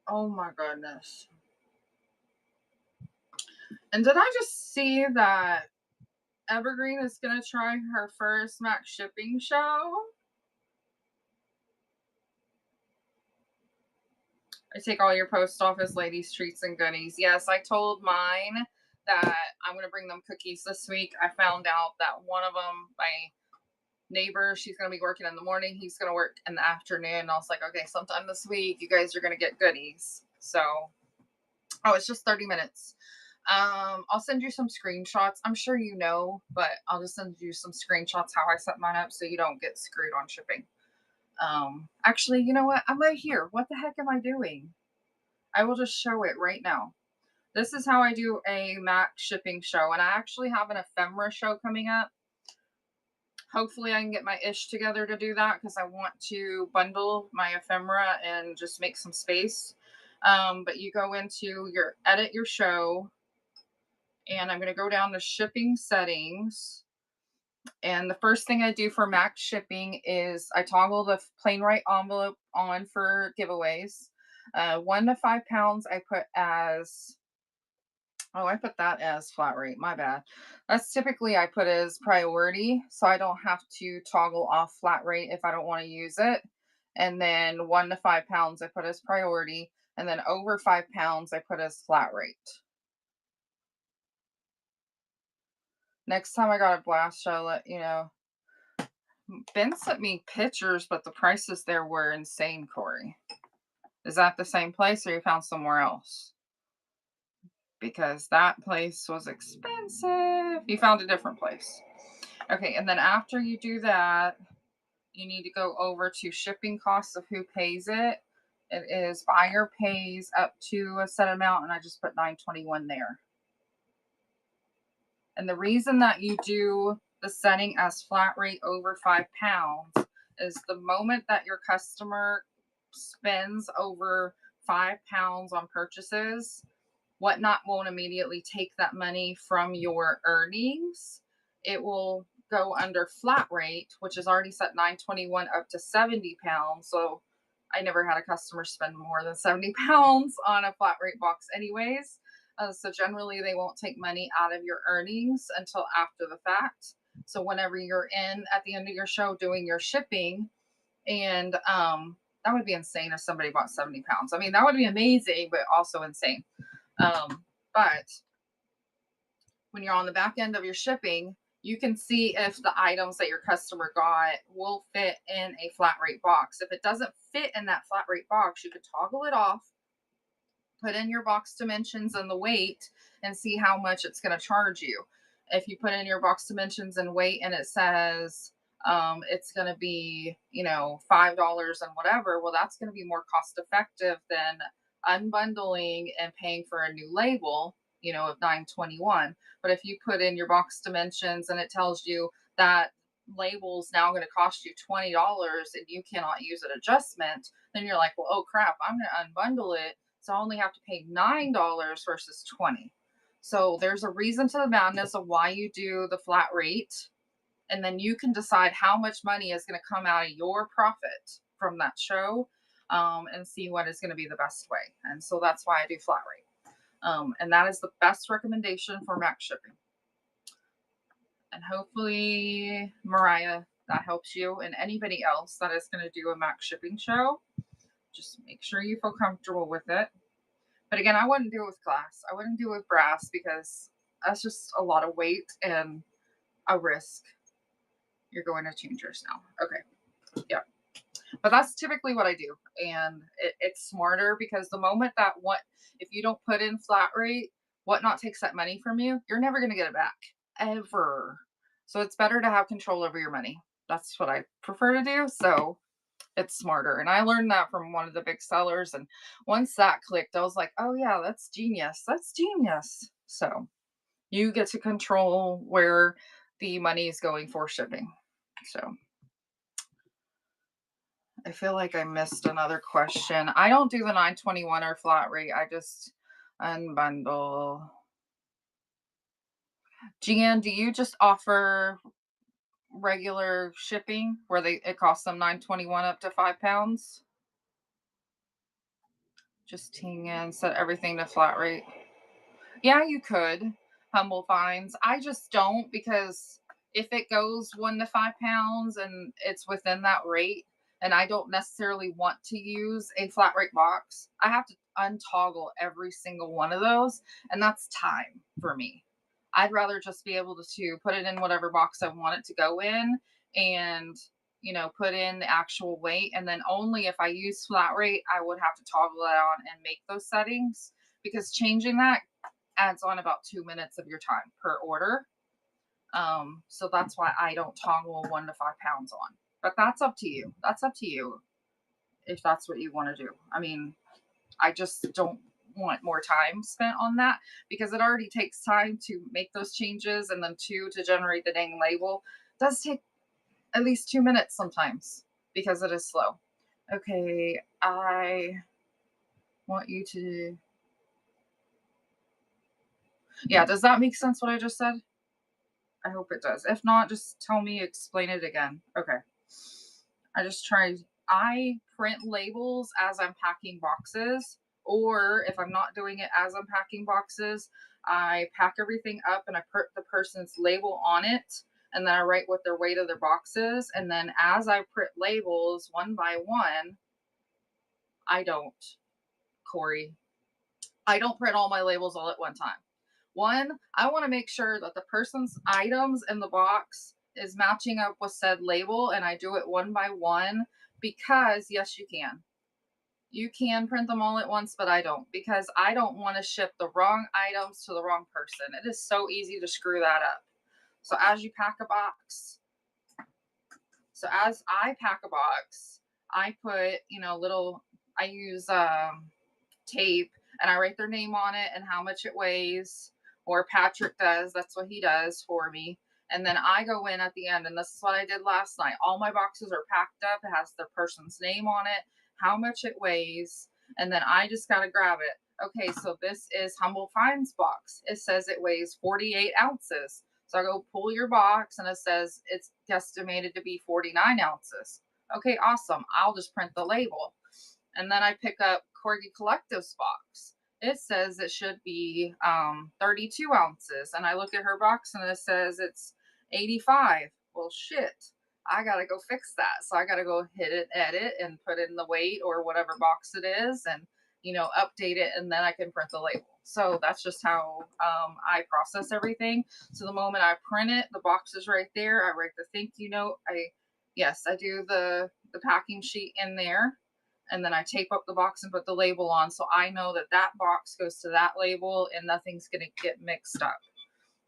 Oh my goodness. And did I just see that Evergreen is going to try her first max shipping show? I take all your post office ladies treats and goodies. Yes, I told mine that I'm going to bring them cookies this week. I found out that one of them, my neighbor, she's going to be working in the morning. He's going to work in the afternoon. I was like, okay, sometime this week, you guys are going to get goodies. So, oh, it's just 30 minutes. I'll send you some screenshots. I'm sure you know, but I'll just send you some screenshots how I set mine up so you don't get screwed on shipping. Actually, you know what? I'm right here. What the heck am I doing? I will just show it right now. This is how I do a max shipping show, and I actually have an ephemera show coming up. Hopefully I can get my ish together to do that, because I want to bundle my ephemera and just make some space. But you go into your edit your show, and I'm going to go down to shipping settings. And the first thing I do for max shipping is I toggle the plain white envelope on for giveaways. 1 to 5 pounds I put as Oh, I put that as flat rate. My bad. That's typically I put as priority, so I don't have to toggle off flat rate if I don't want to use it. And then 1 to 5 pounds I put as priority, and then over 5 pounds I put as flat rate. Next time I got a blast, I'll let you know. Ben sent me pictures, but the prices there were insane, Corey. Is that the same place or you found somewhere else? Because that place was expensive. You found a different place. Okay, and then after you do that, you need to go over to shipping costs of who pays it. It is buyer pays up to a set amount, and I just put 921 there. And the reason that you do the setting as flat rate over 5 pounds is the moment that your customer spends over 5 pounds on purchases, Whatnot won't immediately take that money from your earnings. It will go under flat rate, which is already set 921 up to 70 pounds. So I never had a customer spend more than 70 pounds on a flat rate box, anyways. So generally, they won't take money out of your earnings until after the fact. So whenever you're in at the end of your show doing your shipping, and that would be insane if somebody bought 70 pounds. I mean, that would be amazing, but also insane. But when you're on the back end of your shipping, you can see if the items that your customer got will fit in a flat rate box. If it doesn't fit in that flat rate box, you could toggle it off, put in your box dimensions and the weight, and see how much it's going to charge you. If you put in your box dimensions and weight and it says it's going to be, $5 and whatever, well, that's going to be more cost effective than unbundling and paying for a new label, of 921. But if you put in your box dimensions and it tells you that label's now going to cost you $20 and you cannot use an adjustment, then you're like, well, oh crap, I'm going to unbundle it, so I only have to pay $9 versus 20. So there's a reason to the madness of why you do the flat rate, and then you can decide how much money is going to come out of your profit from that show, and see what is going to be the best way. And so that's why I do flat rate, and that is the best recommendation for max shipping. And hopefully, Mariah, that helps you, and anybody else that is going to do a max shipping show. Just make sure you feel comfortable with it. But again, I wouldn't do it with glass. I wouldn't do it with brass because that's just a lot of weight and a risk. You're going to change yours now. Okay. Yeah. But that's typically what I do. And it's smarter because the moment that if you don't put in flat rate, Whatnot takes that money from you, you're never going to get it back. Ever. So it's better to have control over your money. That's what I prefer to do. So it's smarter. And I learned that from one of the big sellers. And once that clicked, I was like, oh, yeah, that's genius. That's genius. So you get to control where the money is going for shipping. So I feel like I missed another question. I don't do the 921 or flat rate. I just unbundle. Jan, do you just offer regular shipping where it costs them 921 up to 5 pounds? Just ting and set everything to flat rate. Yeah, you could. Humble Finds. I just don't, because if it goes 1 to 5 pounds and it's within that rate, and I don't necessarily want to use a flat rate box, I have to untoggle every single one of those, and that's time for me. I'd rather just be able to put it in whatever box I want it to go in, and put in the actual weight, and then only if I use flat rate, I would have to toggle it on and make those settings, because changing that adds on about 2 minutes of your time per order. So that's why I don't toggle 1 to 5 pounds on. But that's up to you. That's up to you if that's what you want to do. I mean, I just don't want more time spent on that because it already takes time to make those changes, and then to generate the dang label. It does take at least 2 minutes sometimes because it is slow. Okay, I want you to. Yeah, does that make sense what I just said? I hope it does. If not, just tell me, explain it again. Okay. I print labels as I'm packing boxes, or if I'm not doing it as I'm packing boxes, I pack everything up and I put the person's label on it. And then I write what their weight of their box is. And then as I print labels one by one, I don't, Corey, I don't print all my labels all at one time. One, I want to make sure that the person's items in the box is matching up with said label, and I do it one by one because, yes, you can. You can print them all at once, but I don't because I don't want to ship the wrong items to the wrong person. It is so easy to screw that up. So as you pack a box, so as I pack a box, I put, little, I use tape and I write their name on it and how much it weighs, or Patrick does. That's what he does for me. And then I go in at the end, and this is what I did last night. All my boxes are packed up. It has the person's name on it, how much it weighs, and then I just got to grab it. Okay, so this is Humble Finds box. It says it weighs 48 ounces. So I go pull your box, and it says it's estimated to be 49 ounces. Okay, awesome. I'll just print the label. And then I pick up Corgi Collective's box. It says it should be 32 ounces. And I look at her box and it says it's 85. Well, shit. I got to go fix that. So I got to go hit it, edit, and put in the weight or whatever box it is and, update it. And then I can print the label. So that's just how I process everything. So the moment I print it, the box is right there. I write the thank you note. I do the packing sheet in there, and then I tape up the box and put the label on so I know that that box goes to that label and nothing's going to get mixed up.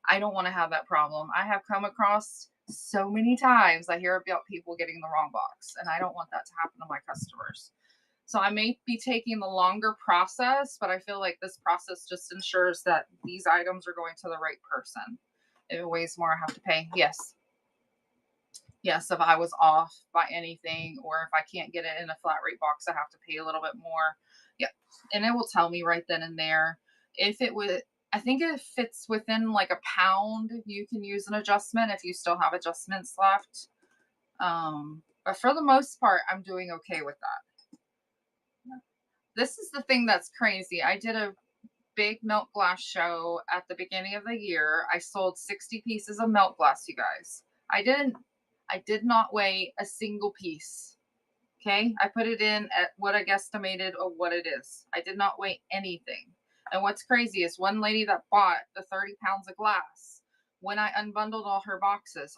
I don't want to have that problem. I have come across so many times I hear about people getting the wrong box, and I don't want that to happen to my customers. So I may be taking the longer process, but I feel like this process just ensures that these items are going to the right person. If it weighs more, I have to pay. Yes, if I was off by anything, or if I can't get it in a flat rate box, I have to pay a little bit more. Yeah. And it will tell me right then and there. If it would, I think if it's within like a pound, you can use an adjustment if you still have adjustments left. But for the most part, I'm doing okay with that. This is the thing that's crazy. I did a big milk glass show at the beginning of the year. I sold 60 pieces of milk glass, you guys. I did not weigh a single piece. Okay. I put it in at what I guesstimated of what it is. I did not weigh anything. And what's crazy is one lady that bought the 30 pounds of glass, when I unbundled all her boxes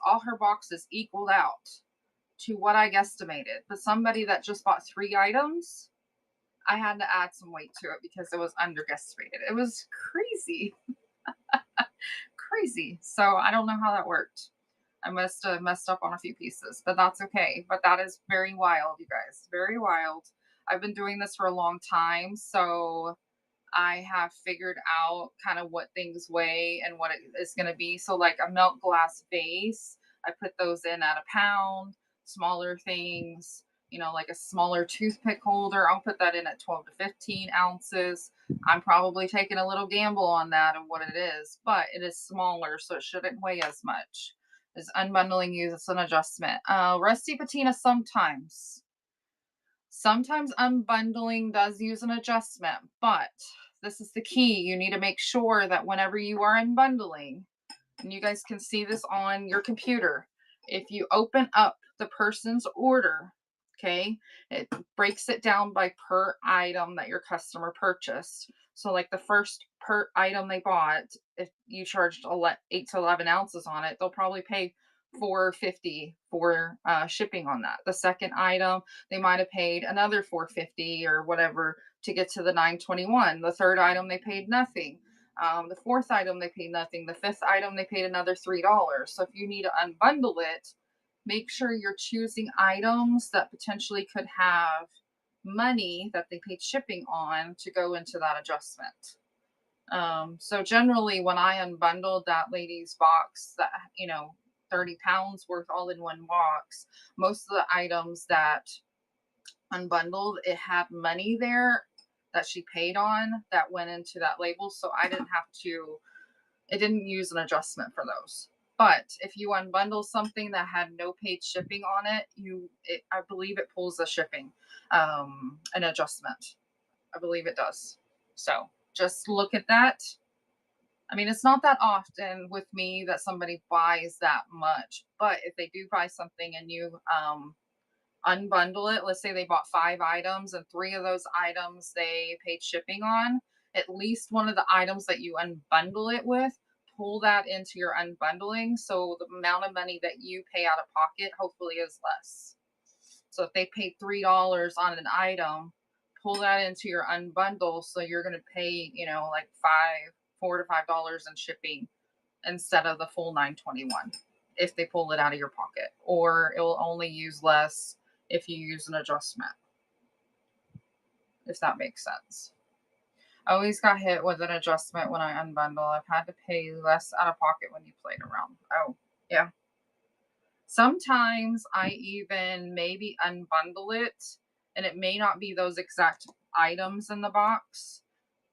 equaled out to what I guesstimated. But somebody that just bought 3 items, I had to add some weight to it because it was underguesstimated. It was crazy. Crazy. So I don't know how that worked. I must have messed up on a few pieces, but that's okay. But that is very wild, you guys. Very wild. I've been doing this for a long time, so I have figured out kind of what things weigh and what it is going to be. So, like a milk glass vase, I put those in at a pound. Smaller things, like a smaller toothpick holder, I'll put that in at 12 to 15 ounces. I'm probably taking a little gamble on that and what it is, but it is smaller, so it shouldn't weigh as much. Is unbundling uses an adjustment. Rusty patina sometimes. Sometimes unbundling does use an adjustment, but this is the key. You need to make sure that whenever you are unbundling, and you guys can see this on your computer, if you open up the person's order, okay, it breaks it down by per item that your customer purchased. So like the first per item they bought, if you charged 8 to 11 ounces on it, they'll probably pay $4.50 for shipping on that. The second item, they might have paid another $4.50 or whatever to get to the $9.21. The third item, they paid nothing. The fourth item, they paid nothing. The fifth item, they paid another $3. So if you need to unbundle it, make sure you're choosing items that potentially could have money that they paid shipping on to go into that adjustment. So generally, when I unbundled that lady's box, that 30 pounds worth all in one box, most of the items that unbundled, it had money there that she paid on that went into that label. So I didn't have to, it didn't use an adjustment for those. But if you unbundle something that had no paid shipping on it, I believe it pulls the shipping, an adjustment. I believe it does. So just look at that. I mean, it's not that often with me that somebody buys that much, but if they do buy something and you unbundle it, let's say they bought 5 items and 3 of those items they paid shipping on, at least one of the items that you unbundle it with, pull that into your unbundling. So the amount of money that you pay out of pocket hopefully is less. So if they paid $3 on an item, pull that into your unbundle. So you're going to pay, like $4 to $5 in shipping instead of the full 921 if they pull it out of your pocket, or it will only use less if you use an adjustment, if that makes sense. I always got hit with an adjustment when I unbundle. I've had to pay less out of pocket when you played around. Oh, yeah. Sometimes I even maybe unbundle it and it may not be those exact items in the box,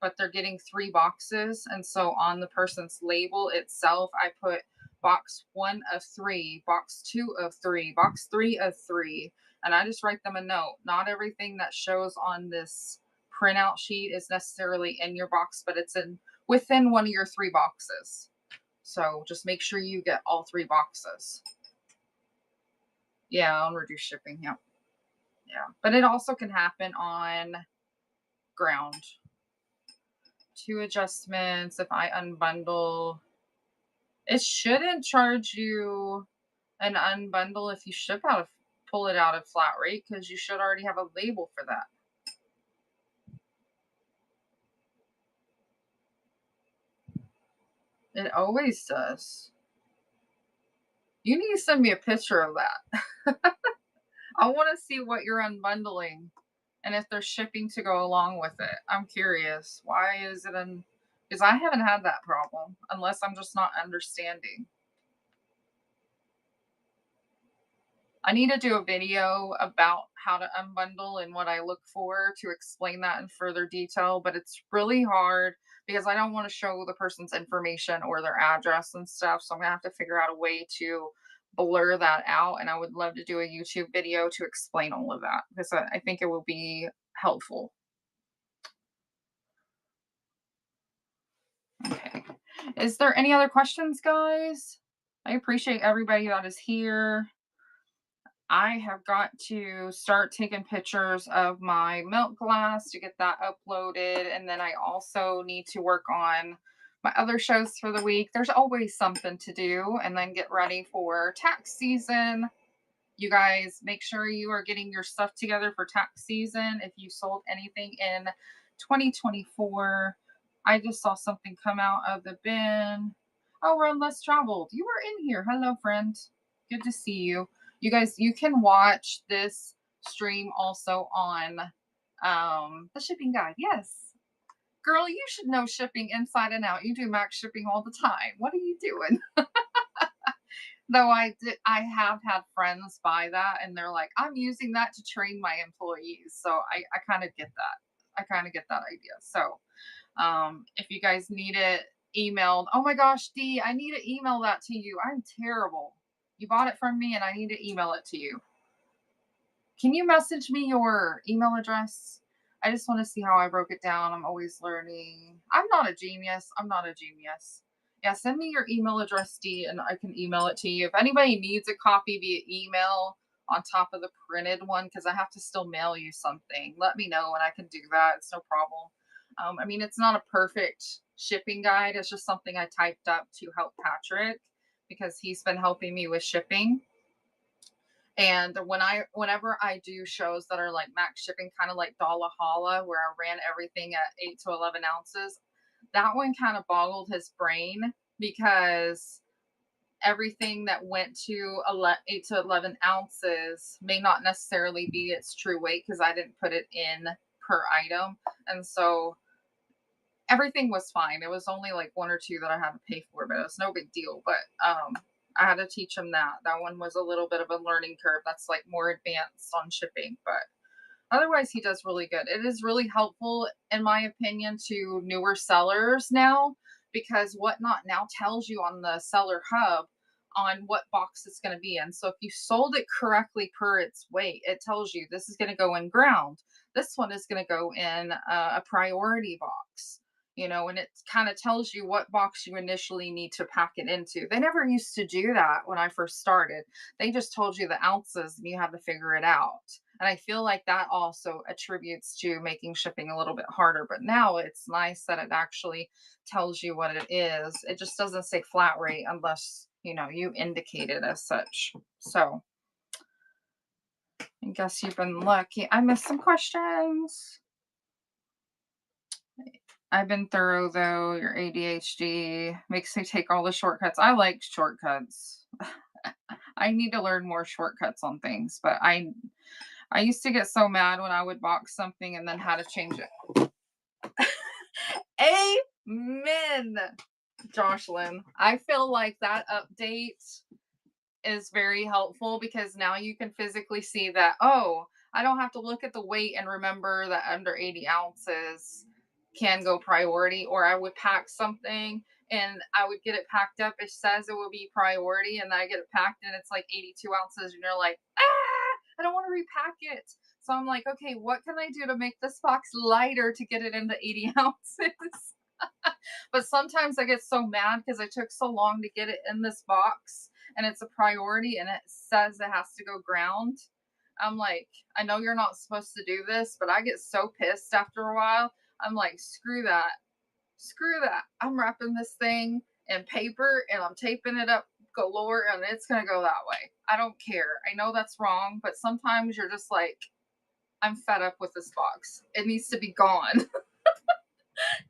but they're getting 3 boxes. And so on the person's label itself, I put box 1 of 3, box 2 of 3, box 3 of 3. And I just write them a note. Not everything that shows on this printout sheet is necessarily in your box, but it's in within one of your 3 boxes. So just make sure you get all 3 boxes. Yeah, on reduced shipping. Yeah. Yeah. But it also can happen on ground. 2 adjustments. If I unbundle, it shouldn't charge you an unbundle if you pull it out of flat rate, because you should already have a label for that. It always does. You need to send me a picture of that. I want to see what you're unbundling and if there's shipping to go along with it. I'm curious. Why is it because I haven't had that problem unless I'm just not understanding. I need to do a video about how to unbundle and what I look for to explain that in further detail, but it's really hard because I don't want to show the person's information or their address and stuff. So I'm gonna have to figure out a way to blur that out. And I would love to do a YouTube video to explain all of that because I think it will be helpful. Okay. Is there any other questions, guys? I appreciate everybody that is here. I have got to start taking pictures of my milk glass to get that uploaded. And then I also need to work on my other shows for the week. There's always something to do, and then get ready for tax season. You guys make sure you are getting your stuff together for tax season. If you sold anything in 2024, I just saw something come out of the bin. Oh, Run Less Traveled. You were in here. Hello, friend. Good to see you. You guys, you can watch this stream also on the shipping guide. Yes. Girl, you should know shipping inside and out. You do max shipping all the time. What are you doing? Though I have had friends buy that and they're like, I'm using that to train my employees. So I kind of get that. I kind of get that idea. So if you guys need it emailed, oh my gosh, Dee, I need to email that to you. I'm terrible. You bought it from me and I need to email it to you. Can you message me your email address? I just want to see how I broke it down. I'm always learning. I'm not a genius. I'm not a genius. Yeah, send me your email address, Dee, and I can email it to you. If anybody needs a copy via email on top of the printed one, because I have to still mail you something, let me know and I can do that. It's no problem. I mean, it's not a perfect shipping guide. It's just something I typed up to help Patrick because he's been helping me with shipping. And whenever I do shows that are like max shipping, kind of like Dalla Holla, where I ran everything at 8 to 11 ounces, that one kind of boggled his brain because everything that went to 8 to 11 ounces may not necessarily be its true weight because I didn't put it in per item. And so everything was fine. It was only like 1 or 2 that I had to pay for, but it was no big deal. But I had to teach him that. That one was a little bit of a learning curve. That's like more advanced on shipping, but otherwise he does really good. It is really helpful, in my opinion, to newer sellers now because Whatnot now tells you on the seller hub on what box it's going to be in. So if you sold it correctly per its weight, it tells you this is going to go in ground. This one is going to go in a priority box. and it kind of tells you what box you initially need to pack it into. They never used to do that when I first started. They just told you the ounces and you had to figure it out. And I feel like that also attributes to making shipping a little bit harder. But now it's nice that it actually tells you what it is. It just doesn't say flat rate unless, you indicate it as such. So I guess you've been lucky. I missed some questions. I've been thorough though. Your ADHD makes me take all the shortcuts. I like shortcuts. I need to learn more shortcuts on things, but I used to get so mad when I would box something and then had to change it. Amen, Jocelyn. I feel like that update is very helpful because now you can physically see that, oh, I don't have to look at the weight and remember that under 80 ounces can go priority, or I would pack something and I would get it packed up. It says it will be priority, and then I get it packed and it's like 82 ounces, and you're like, I don't want to repack it. So I'm like, okay, what can I do to make this box lighter to get it into 80 ounces? But sometimes I get so mad because I took so long to get it in this box and it's a priority and it says it has to go ground. I'm like, I know you're not supposed to do this, but I get so pissed after a while. I'm like, screw that. Screw that. I'm wrapping this thing in paper and I'm taping it up galore and it's going to go that way. I don't care. I know that's wrong, but sometimes you're just like, I'm fed up with this box. It needs to be gone.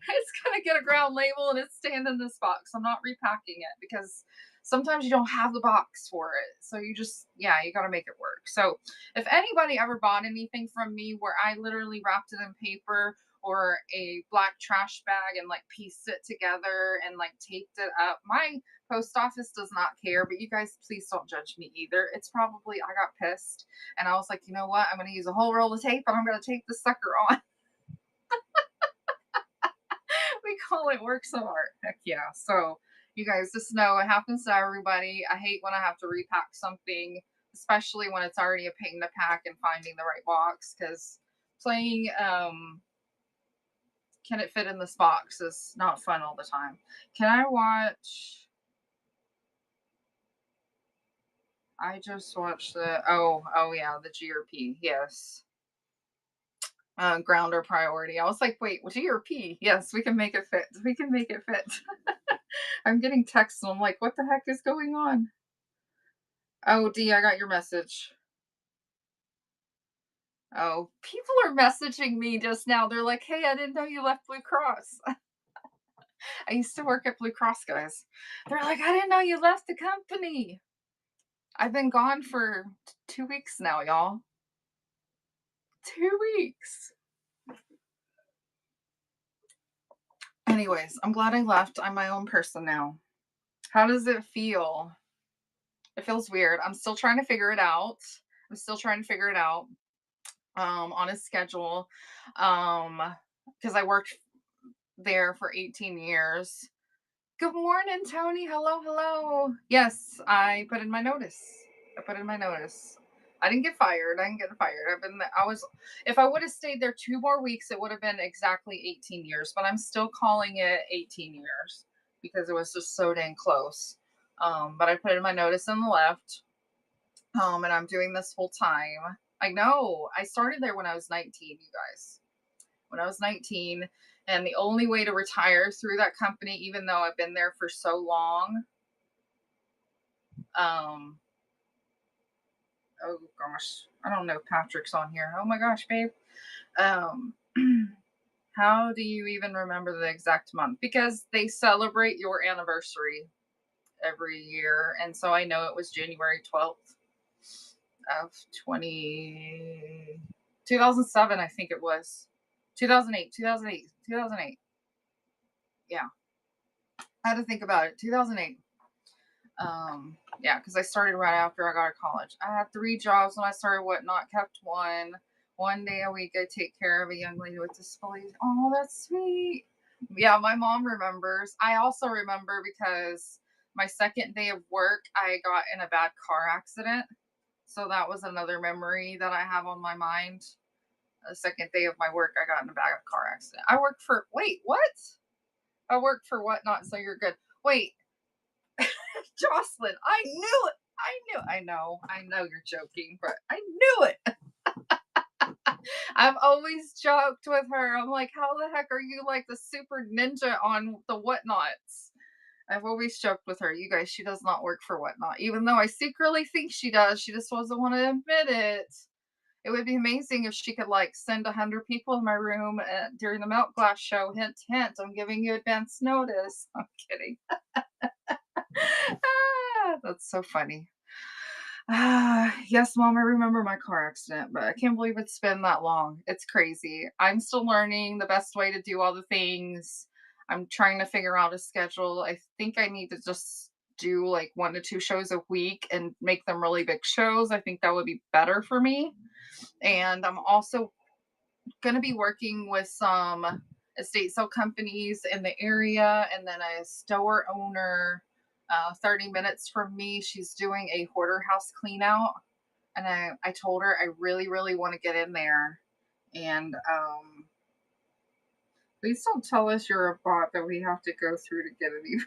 It's gonna get a ground label and it's staying in this box. I'm not repacking it because sometimes you don't have the box for it. So you just, yeah, you got to make it work. So if anybody ever bought anything from me where I literally wrapped it in paper or a black trash bag and like pieced it together and like taped it up, my post office does not care. But you guys, please don't judge me either. It's probably I got pissed and I was like, you know what? I'm going to use a whole roll of tape and I'm going to tape this sucker on. We call it works of art. Heck yeah. So you guys just know it happens to everybody. I hate when I have to repack something, especially when it's already a pain to pack and finding the right box, because playing can it fit in this box is not fun all the time. Can I watch? I just watched oh yeah, the GRP. Yes. Grounder priority. I was like, wait, what GRP? Yes, we can make it fit. We can make it fit. I'm getting texts and I'm like, what the heck is going on? Oh, D, I got your message. Oh, people are messaging me just now. They're like, hey, I didn't know you left Blue Cross. I used to work at Blue Cross, guys. They're like, I didn't know you left the company. I've been gone for 2 weeks now, y'all. 2 weeks. Anyways, I'm glad I left. I'm my own person now. How does it feel? It feels weird. I'm still trying to figure it out. I'm still trying to figure it out on a schedule. Because I worked there for 18 years. Good morning, Tony. Hello, hello. Yes, I put in my notice. I put in my notice. I didn't get fired. I didn't get fired. If I would have stayed there 2 more weeks, it would have been exactly 18 years, but I'm still calling it 18 years because it was just so dang close. But I put in my notice and left. And I'm doing this full time. I know. I started there when I was 19, you guys. When I was 19, and the only way to retire through that company, even though I've been there for so long, oh gosh, I don't know if Patrick's on here. Oh my gosh, babe. Um, how do you even remember the exact month? Because they celebrate your anniversary every year, and so I know it was January 12th of 2007, I think it was. 2008. Yeah. I had to think about it. 2008. Yeah, because I started right after I got out of college. I had 3 jobs when I started Whatnot, kept one. One day a week, I take care of a young lady with disabilities. Oh, that's sweet. Yeah, my mom remembers. I also remember because my second day of work, I got in a bad car accident. So that was another memory that I have on my mind. The second day of my work, I got in a bad car accident. I worked for, wait, what? I worked for Whatnot, so you're good. Wait, Jocelyn, I knew it. I know you're joking, but I knew it. I've always joked with her. I'm like, how the heck are you like the super ninja on the Whatnots? I've always joked with her. You guys, she does not work for Whatnot, even though I secretly think she does. She just doesn't want to admit it. It would be amazing if she could like send 100 people in my room during the Melt Glass show. Hint, hint. I'm giving you advance notice. I'm kidding. That's so funny. Yes, Mom, I remember my car accident, but I can't believe it's been that long. It's crazy. I'm still learning the best way to do all the things. I'm trying to figure out a schedule. I think I need to just do like 1 to 2 shows a week and make them really big shows. I think that would be better for me. And I'm also going to be working with some estate sale companies in the area, and then a store owner 30 minutes from me. She's doing a hoarder house clean out, and I told her I really, really want to get in there. And please don't tell us you're a bot that we have to go through to get it.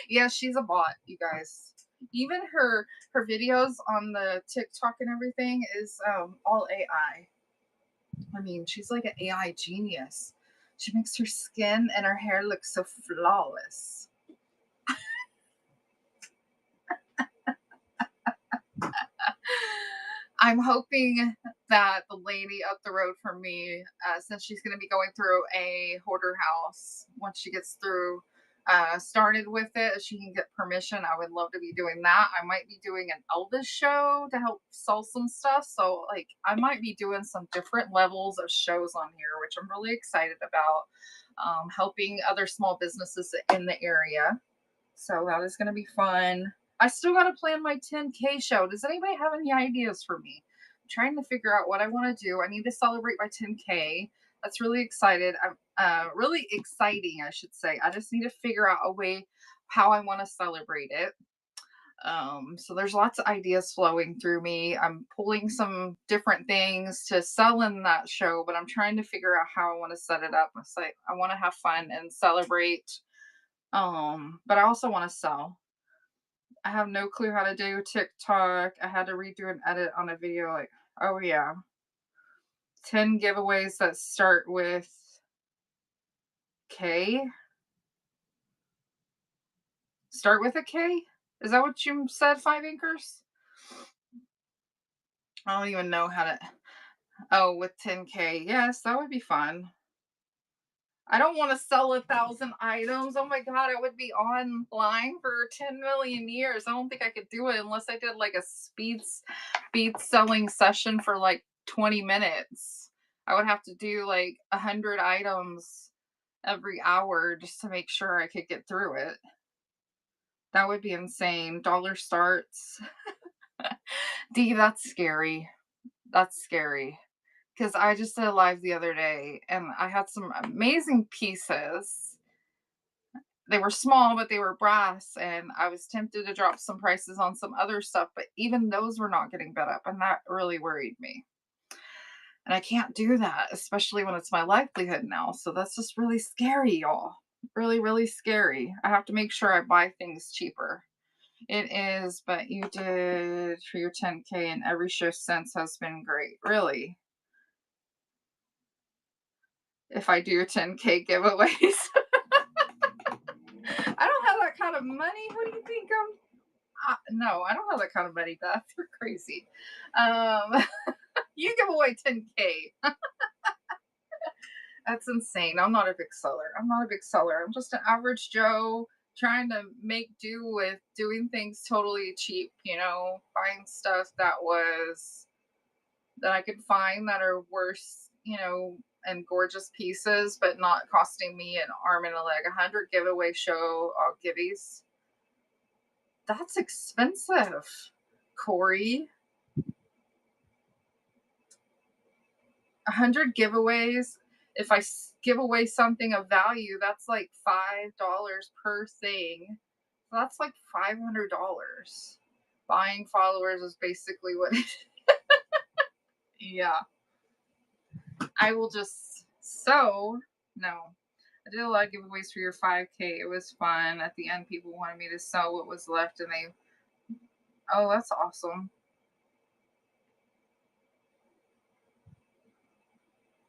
Yeah, she's a bot, you guys. Even her videos on the TikTok and everything is all AI. I mean, she's like an AI genius. She makes her skin and her hair look so flawless. I'm hoping that the lady up the road from me, since she's going to be going through a hoarder house, once she gets through started with it, she can get permission. I would love to be doing that. I might be doing an Elvis show to help sell some stuff. So, like, I might be doing some different levels of shows on here, which I'm really excited about. Helping other small businesses in the area. So, that is going to be fun. I still got to plan my 10K show. Does anybody have any ideas for me? I'm trying to figure out what I want to do. I need to celebrate my 10K. That's really excited. I'm really exciting, I should say. I just need to figure out a way how I want to celebrate it. So there's lots of ideas flowing through me. I'm pulling some different things to sell in that show, but I'm trying to figure out how I want to set it up. It's like I want to have fun and celebrate. But I also want to sell. I have no clue how to do TikTok. I had to redo an edit on a video. Like, oh yeah, 10 giveaways that start with K. Start with a K. Is that what you said, 5 Anchors? I don't even know how to. Oh, with 10K. Yes, that would be fun. I don't want to sell 1,000 items. Oh my God, I would be online for 10 million years. I don't think I could do it unless I did like a speed selling session for like 20 minutes. I would have to do like 100 items every hour just to make sure I could get through it. That would be insane. Dollar starts. D, that's scary. That's scary. Because I just did a live the other day and I had some amazing pieces. They were small, but they were brass, and I was tempted to drop some prices on some other stuff, but even those were not getting bid up, and that really worried me. And I can't do that, especially when it's my livelihood now. So that's just really scary, y'all. Really, really scary. I have to make sure I buy things cheaper. It is, but you did for your 10K, and every show since has been great. Really? If I do your 10K giveaways. I don't have that kind of money. What do you think no, I don't have that kind of money, Beth. You're crazy. Um, you give away 10K. That's insane. I'm not a big seller. I'm not a big seller. I'm just an average Joe trying to make do with doing things totally cheap, buying stuff that I could find that are worth, and gorgeous pieces, but not costing me an arm and a leg. 100 giveaway show giveies. That's expensive, Corey. 100 giveaways. If I give away something of value, that's like $5 per thing. So that's like $500. Buying followers is basically what it is. Yeah. I will just So, no. I did a lot of giveaways for your 5K. It was fun. At the end, people wanted me to sell what was left, and they, oh, that's awesome.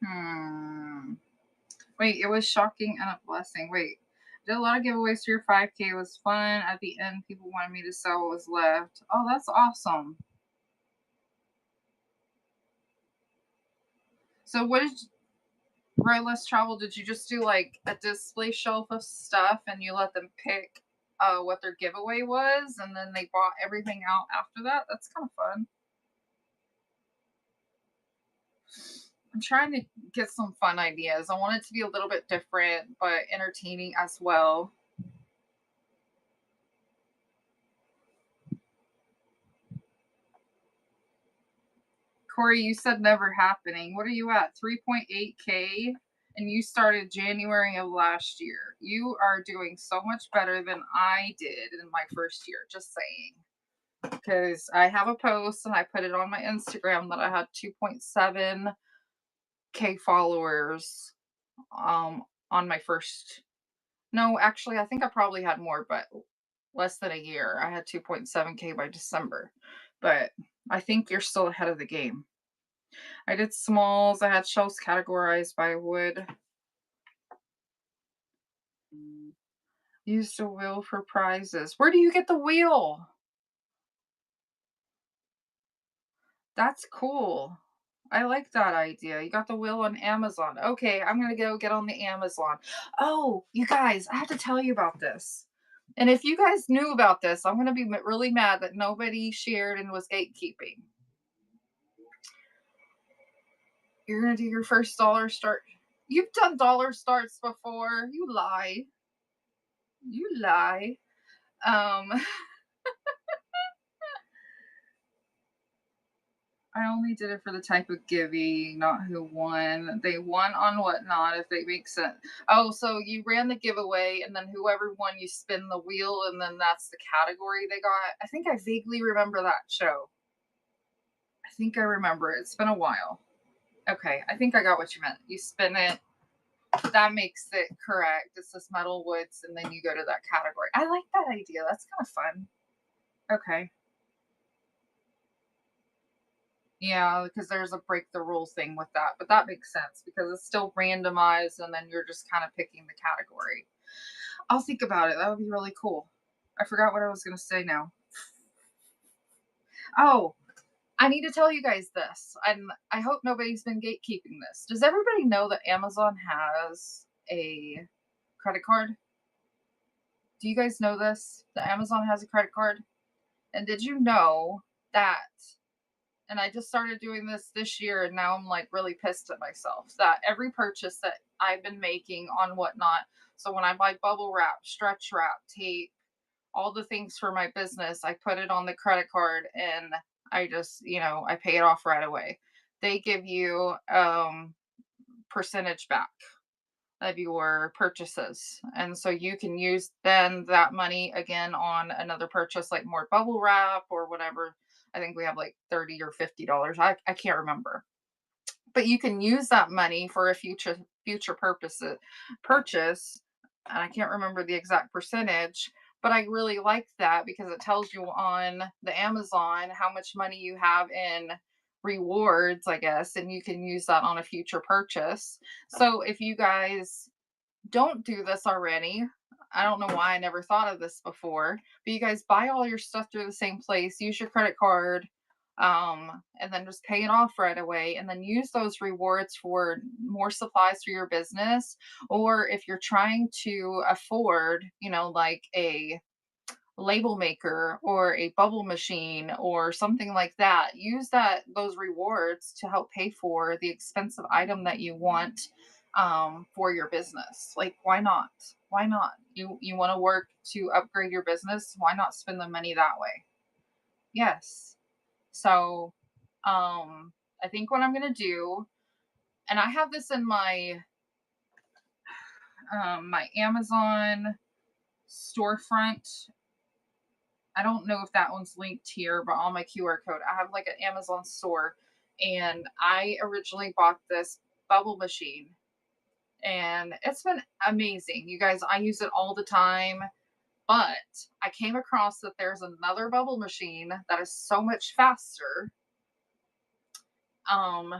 Hmm. Wait, it was shocking and a blessing. Wait, did a lot of giveaways for your 5K. It was fun. At the end, people wanted me to sell what was left. Oh, that's awesome. So, what did Right Less Travel, did you just do like a display shelf of stuff and you let them pick what their giveaway was and then they bought everything out after that? That's kind of fun. I'm trying to get some fun ideas. I want it to be a little bit different but entertaining as well. Corey, you said never happening. What are you at? 3.8K? And you started January of last year. You are doing so much better than I did in my first year. Just saying. Because I have a post and I put it on my Instagram that I had 2.7K followers on my first. No, actually I think I probably had more, but less than a year. I had 2.7K by December. But I think you're still ahead of the game. I did smalls, I had shelves categorized by wood. Used a wheel for prizes. Where do you get the wheel? That's cool. I like that idea. You got the wheel on Amazon. Okay, I'm gonna go get on the Amazon. Oh, you guys, I have to tell you about this. And if you guys knew about this, I'm gonna be really mad that nobody shared and was gatekeeping. You're gonna do your first dollar start. You've done dollar starts before. You lie. You lie. Um, I only did it for the type of giving, not who won. They won on Whatnot, if they make sense. Oh, so you ran the giveaway, and then whoever won, you spin the wheel, and then that's the category they got. I think I vaguely remember that show. I think I remember it. It's been a while. Okay, I think I got what you meant. You spin it. That makes it correct. It says metal woods, and then you go to that category. I like that idea. That's kind of fun. Okay. Yeah, because there's a break the rules thing with that, but that makes sense because it's still randomized and then you're just kind of picking the category. I'll think about it. That would be really cool. I forgot what I was going to say now. Oh, I need to tell you guys this, and I hope nobody's been gatekeeping this. Does everybody know that Amazon has a credit card? Do you guys know this? That Amazon has a credit card? And did you know that and I just started doing this year, and now I'm like really pissed at myself that every purchase that I've been making on Whatnot, so when I buy bubble wrap, stretch wrap, tape, all the things for my business, I put it on the credit card and I just, I pay it off right away. They give you percentage back of your purchases. And so you can use then that money again on another purchase like more bubble wrap or whatever. I think we have like 30 or $50. I can't remember. But you can use that money for a future purchase. And I can't remember the exact percentage, but I really like that because it tells you on the Amazon how much money you have in rewards, I guess, and you can use that on a future purchase. So if you guys don't do this already, I don't know why I never thought of this before, but you guys buy all your stuff through the same place, use your credit card, and then just pay it off right away, and then use those rewards for more supplies for your business. Or if you're trying to afford, like a label maker or a bubble machine or something like that, use those rewards to help pay for the expensive item that you want for your business. Like, why not? Why not? You want to work to upgrade your business, why not spend the money that way? Yes. So I think what I'm going to do, and I have this in my Amazon storefront. I don't know if that one's linked here, but on my QR code, I have like an Amazon store, and I originally bought this bubble machine, and it's been amazing. You guys, I use it all the time, but I came across that there's another bubble machine that is so much faster. Um,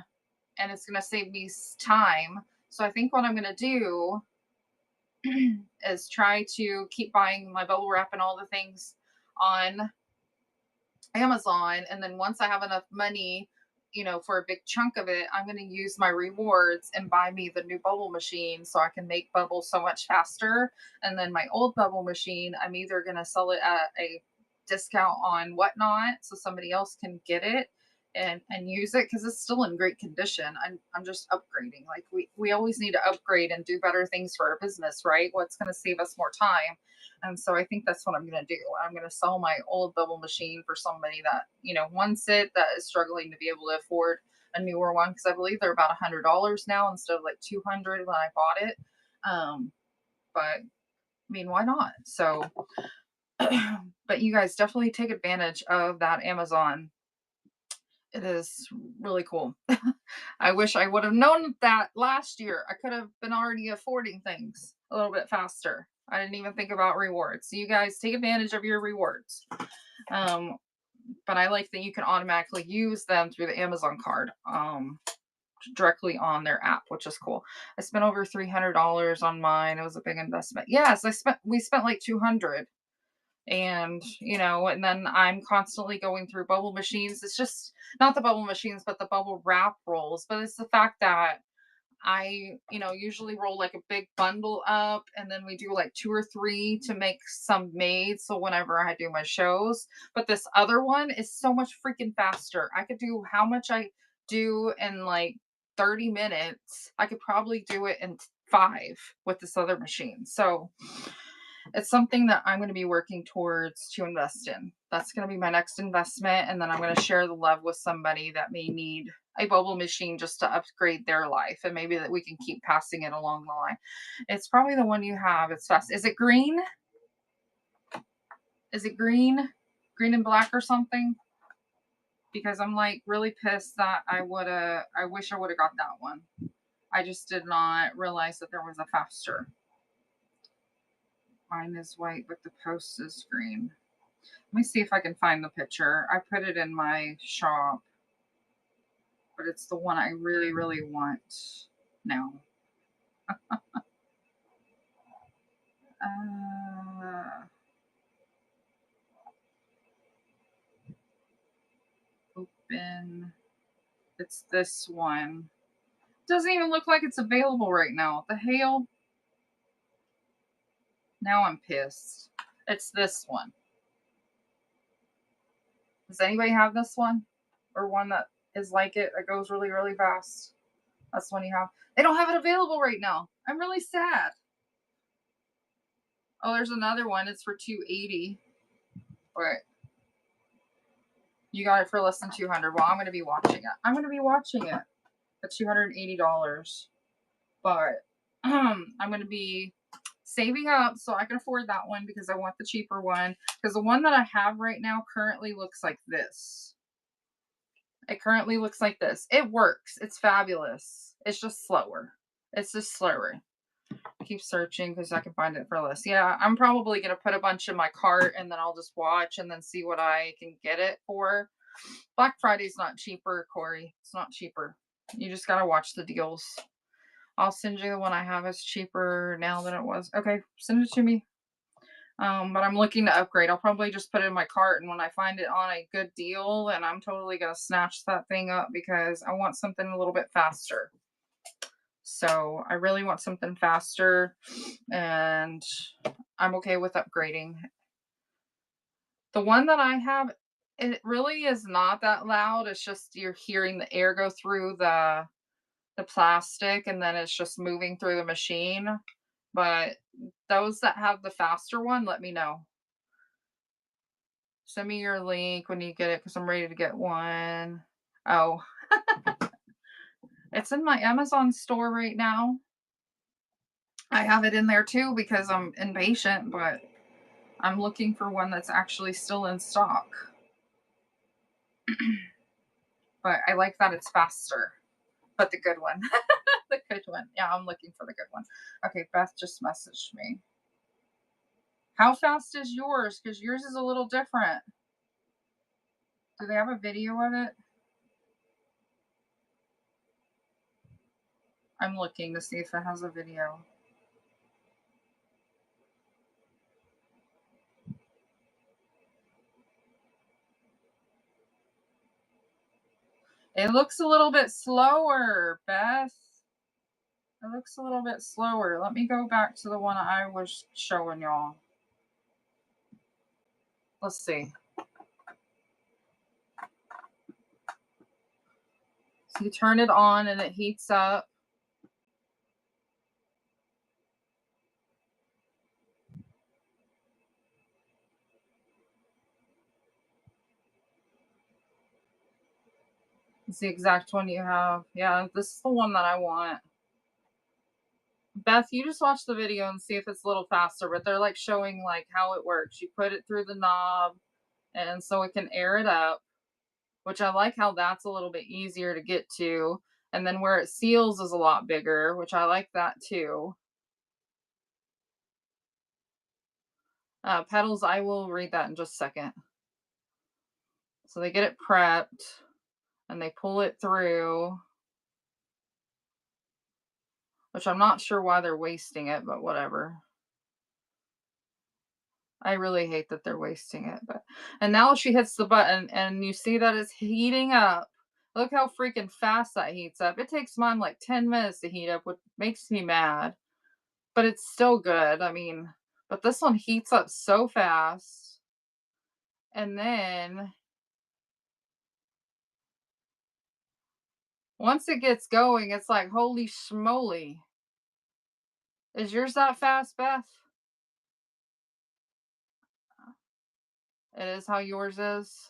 and it's gonna save me time. So I think what I'm gonna do is try to keep buying my bubble wrap and all the things on Amazon. And then once I have enough money, for a big chunk of it, I'm going to use my rewards and buy me the new bubble machine so I can make bubbles so much faster. And then my old bubble machine, I'm either going to sell it at a discount on Whatnot so somebody else can get it and use it because it's still in great condition. I'm just upgrading. Like we always need to upgrade and do better things for our business, right? What's going to save us more time. And so I think that's what I'm going to do. I'm going to sell my old bubble machine for somebody that, wants it, that is struggling to be able to afford a newer one. Cause I believe they're about $100 now instead of like 200 when I bought it. But I mean, why not? So, but you guys definitely take advantage of that Amazon. It is really cool. I wish I would have known that last year. I could have been already affording things a little bit faster. I didn't even think about rewards. So you guys take advantage of your rewards. Um, but I like that you can automatically use them through the Amazon card directly on their app, which is cool. I spent over $300 on mine. It was a big investment. Yes, we spent like 200, and then I'm constantly going through bubble machines. It's just not the bubble machines but the bubble wrap rolls, but it's the fact that I usually roll like a big bundle up, and then we do like two or three to make some made so whenever I do my shows. But this other one is so much freaking faster. I could do how much I do in like 30 minutes. I could probably do it in 5 with this other machine. So it's something that I'm going to be working towards to invest in. That's going to be my next investment. And then I'm going to share the love with somebody that may need a bubble machine just to upgrade their life. And maybe that we can keep passing it along the line. It's probably the one you have. It's fast. Is it green? Is it green? Green and black or something? Because I'm like really pissed that I wish I would have got that one. I just did not realize that there was a faster. Mine is white, but the post is green. Let me see if I can find the picture. I put it in my shop, but it's the one I really, really want now. Open. It's this one. Doesn't even look like it's available right now. What the hell? Now I'm pissed. It's this one. Does anybody have this one? Or one that is like it that goes really, really fast? That's one you have. They don't have it available right now. I'm really sad. Oh, there's another one. It's for $280. But you got it for less than $200. Well, I'm going to be watching it. I'm going to be watching it at $280. But I'm going to be saving up so I can afford that one because I want the cheaper one. Because the one that I have right now currently looks like this. It currently looks like this. It works. It's fabulous. It's just slower. It's just slower. Keep searching because I can find it for less. Yeah, I'm probably going to put a bunch in my cart and then I'll just watch and then see what I can get it for. Black Friday's not cheaper, Corey. It's not cheaper. You just got to watch the deals. I'll send you the one I have. It's cheaper now than it was. Okay, send it to me. But I'm looking to upgrade. I'll probably just put it in my cart, and when I find it on a good deal, and I'm totally going to snatch that thing up because I want something a little bit faster. So I really want something faster, and I'm okay with upgrading. The one that I have, it really is not that loud. It's just you're hearing the air go through the plastic, and then it's just moving through the machine. But those that have the faster one, let me know. Send me your link when you get it because I'm ready to get one. Oh, it's in my Amazon store right now. I have it in there too because I'm impatient, but I'm looking for one that's actually still in stock. But I like that it's faster, but the good one. The good one. Yeah, I'm looking for the good one. Okay, Beth just messaged me. How fast is yours? Because yours is a little different. Do they have a video of it? I'm looking to see if it has a video. It looks a little bit slower, Beth. It looks a little bit slower. Let me go back to the one I was showing y'all. Let's see. So you turn it on and it heats up. It's the exact one you have. Yeah, this is the one that I want. Beth, you just watch the video and see if it's a little faster, but they're like showing like how it works. You put it through the knob and so it can air it up, which I like how that's a little bit easier to get to. And then where it seals is a lot bigger, which I like that too. Petals, I will read that in just a second. So they get it prepped and they pull it through, which I'm not sure why they're wasting it, but whatever. I really hate that they're wasting it, but and now she hits the button and you see that it's heating up. Look how freaking fast that heats up. It takes mine like 10 minutes to heat up, which makes me mad, but it's still good. I mean, but this one heats up so fast. And then once it gets going, it's like, holy schmoly. Is yours that fast, Beth? It is how yours is.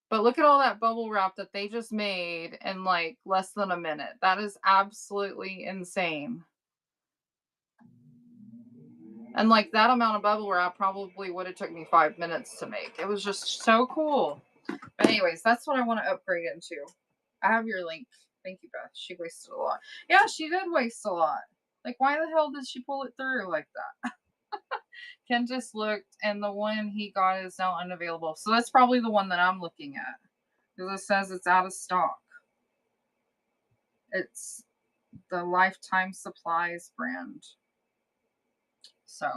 But look at all that bubble wrap that they just made in like less than a minute. That is absolutely insane. And like that amount of bubble wrap probably would have took me 5 minutes to make. It was just so cool. But anyways, that's what I want to upgrade into. I have your link. Thank you, Beth. She wasted a lot. Yeah, she did waste a lot. Like, why the hell did she pull it through like that? Ken just looked, and the one he got is now unavailable. So that's probably the one that I'm looking at. Because it says it's out of stock. It's the Lifetime Supplies brand. So,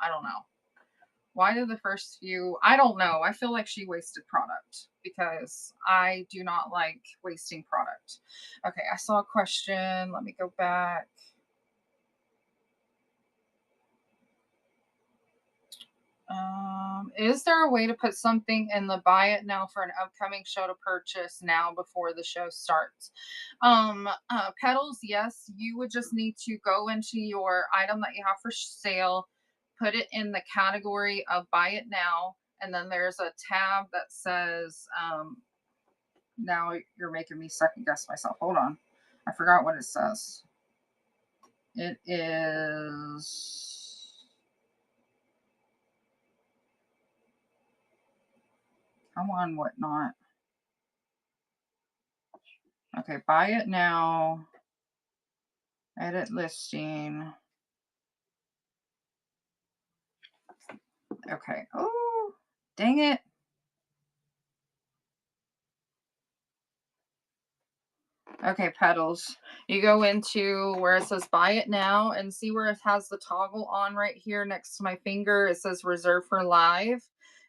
I don't know. Why did the first few? I don't know. I feel like she wasted product because I do not like wasting product. Okay, I saw a question. Let me go back. Is there a way to put something in the buy it now for an upcoming show to purchase now before the show starts? Petals, yes, you would just need to go into your item that you have for sale, put it in the category of buy it now, and then there's a tab that says, now you're making me second guess myself. Hold on. I forgot what it says. It is. Come on, whatnot. Okay, buy it now. Edit listing. Okay. Oh, dang it. Okay, Petals. You go into where it says buy it now and see where it has the toggle on right here next to my finger. It says reserve for live.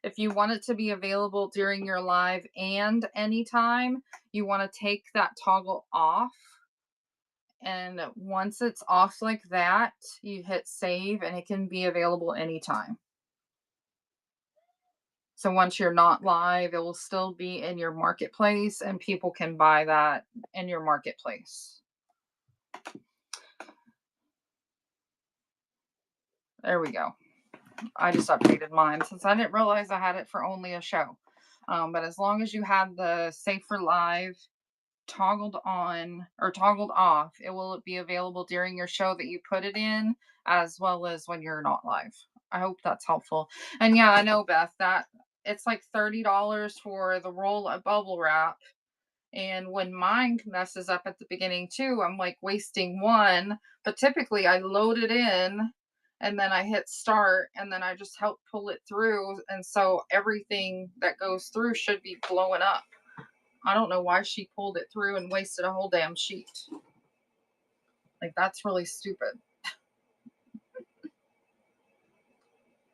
If you want it to be available during your live and anytime, you want to take that toggle off. And once it's off like that, you hit save and it can be available anytime. So once you're not live, it will still be in your marketplace and people can buy that in your marketplace. There we go. I just updated mine since I didn't realize I had it for only a show. But as long as you have the Safe for Live toggled on or toggled off, it will be available during your show that you put it in, as well as when you're not live. I hope that's helpful. And yeah, I know, Beth, that it's like $30 for the roll of bubble wrap. And when mine messes up at the beginning too, I'm like wasting one. But typically I load it in and then I hit start and then I just help pull it through. And so everything that goes through should be blowing up. I don't know why she pulled it through and wasted a whole damn sheet. Like, that's really stupid.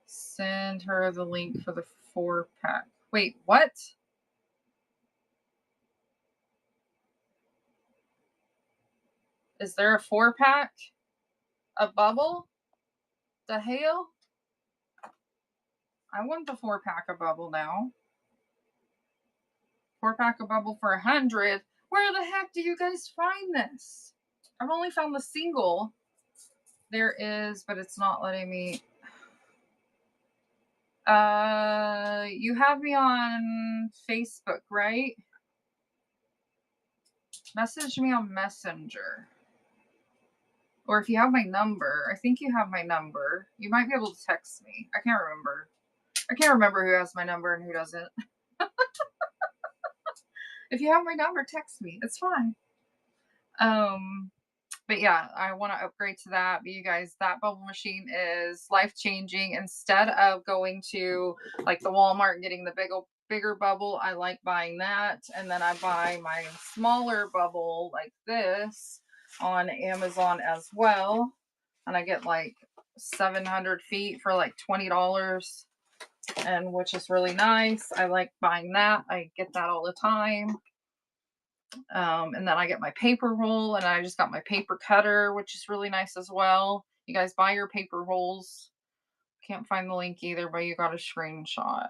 Send her the link for the 4-pack. Wait, what? Is there a 4-pack? A bubble? The hell? I want the 4-pack of bubble now. 4-pack of bubble for 100. Where the heck do you guys find this? I've only found the single. There is, but it's not letting me. You have me on Facebook, right? Message me on Messenger. Or if you have my number, I think you have my number. You might be able to text me. I can't remember. I can't remember who has my number and who doesn't. If you have my number, text me. It's fine. But yeah, I want to upgrade to that. But you guys, that bubble machine is life changing. Instead of going to like the Walmart and getting the bigger bubble, I like buying that. And then I buy my smaller bubble like this on Amazon as well. And I get like 700 feet for like $20, and which is really nice. I like buying that. I get that all the time. And then I get my paper roll, and I just got my paper cutter, which is really nice as well. You guys buy your paper rolls. Can't find the link either, but you got a screenshot.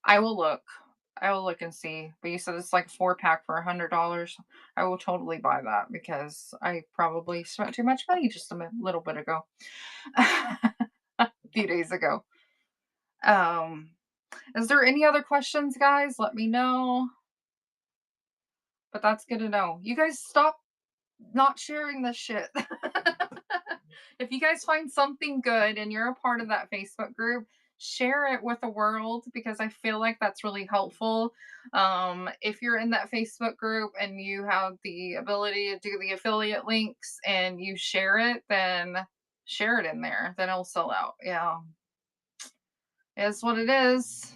I will look. I will look and see. But you said it's like a 4-pack for $100. I will totally buy that because I probably spent too much money just a little bit ago. A few days ago. Is there any other questions, guys? Let me know. But that's good to know. You guys stop not sharing this shit. If you guys find something good and you're a part of that Facebook group, share it with the world because I feel like that's really helpful. If you're in that Facebook group and you have the ability to do the affiliate links and you share it, then share it in there. Then it'll sell out. Yeah. Is what it is.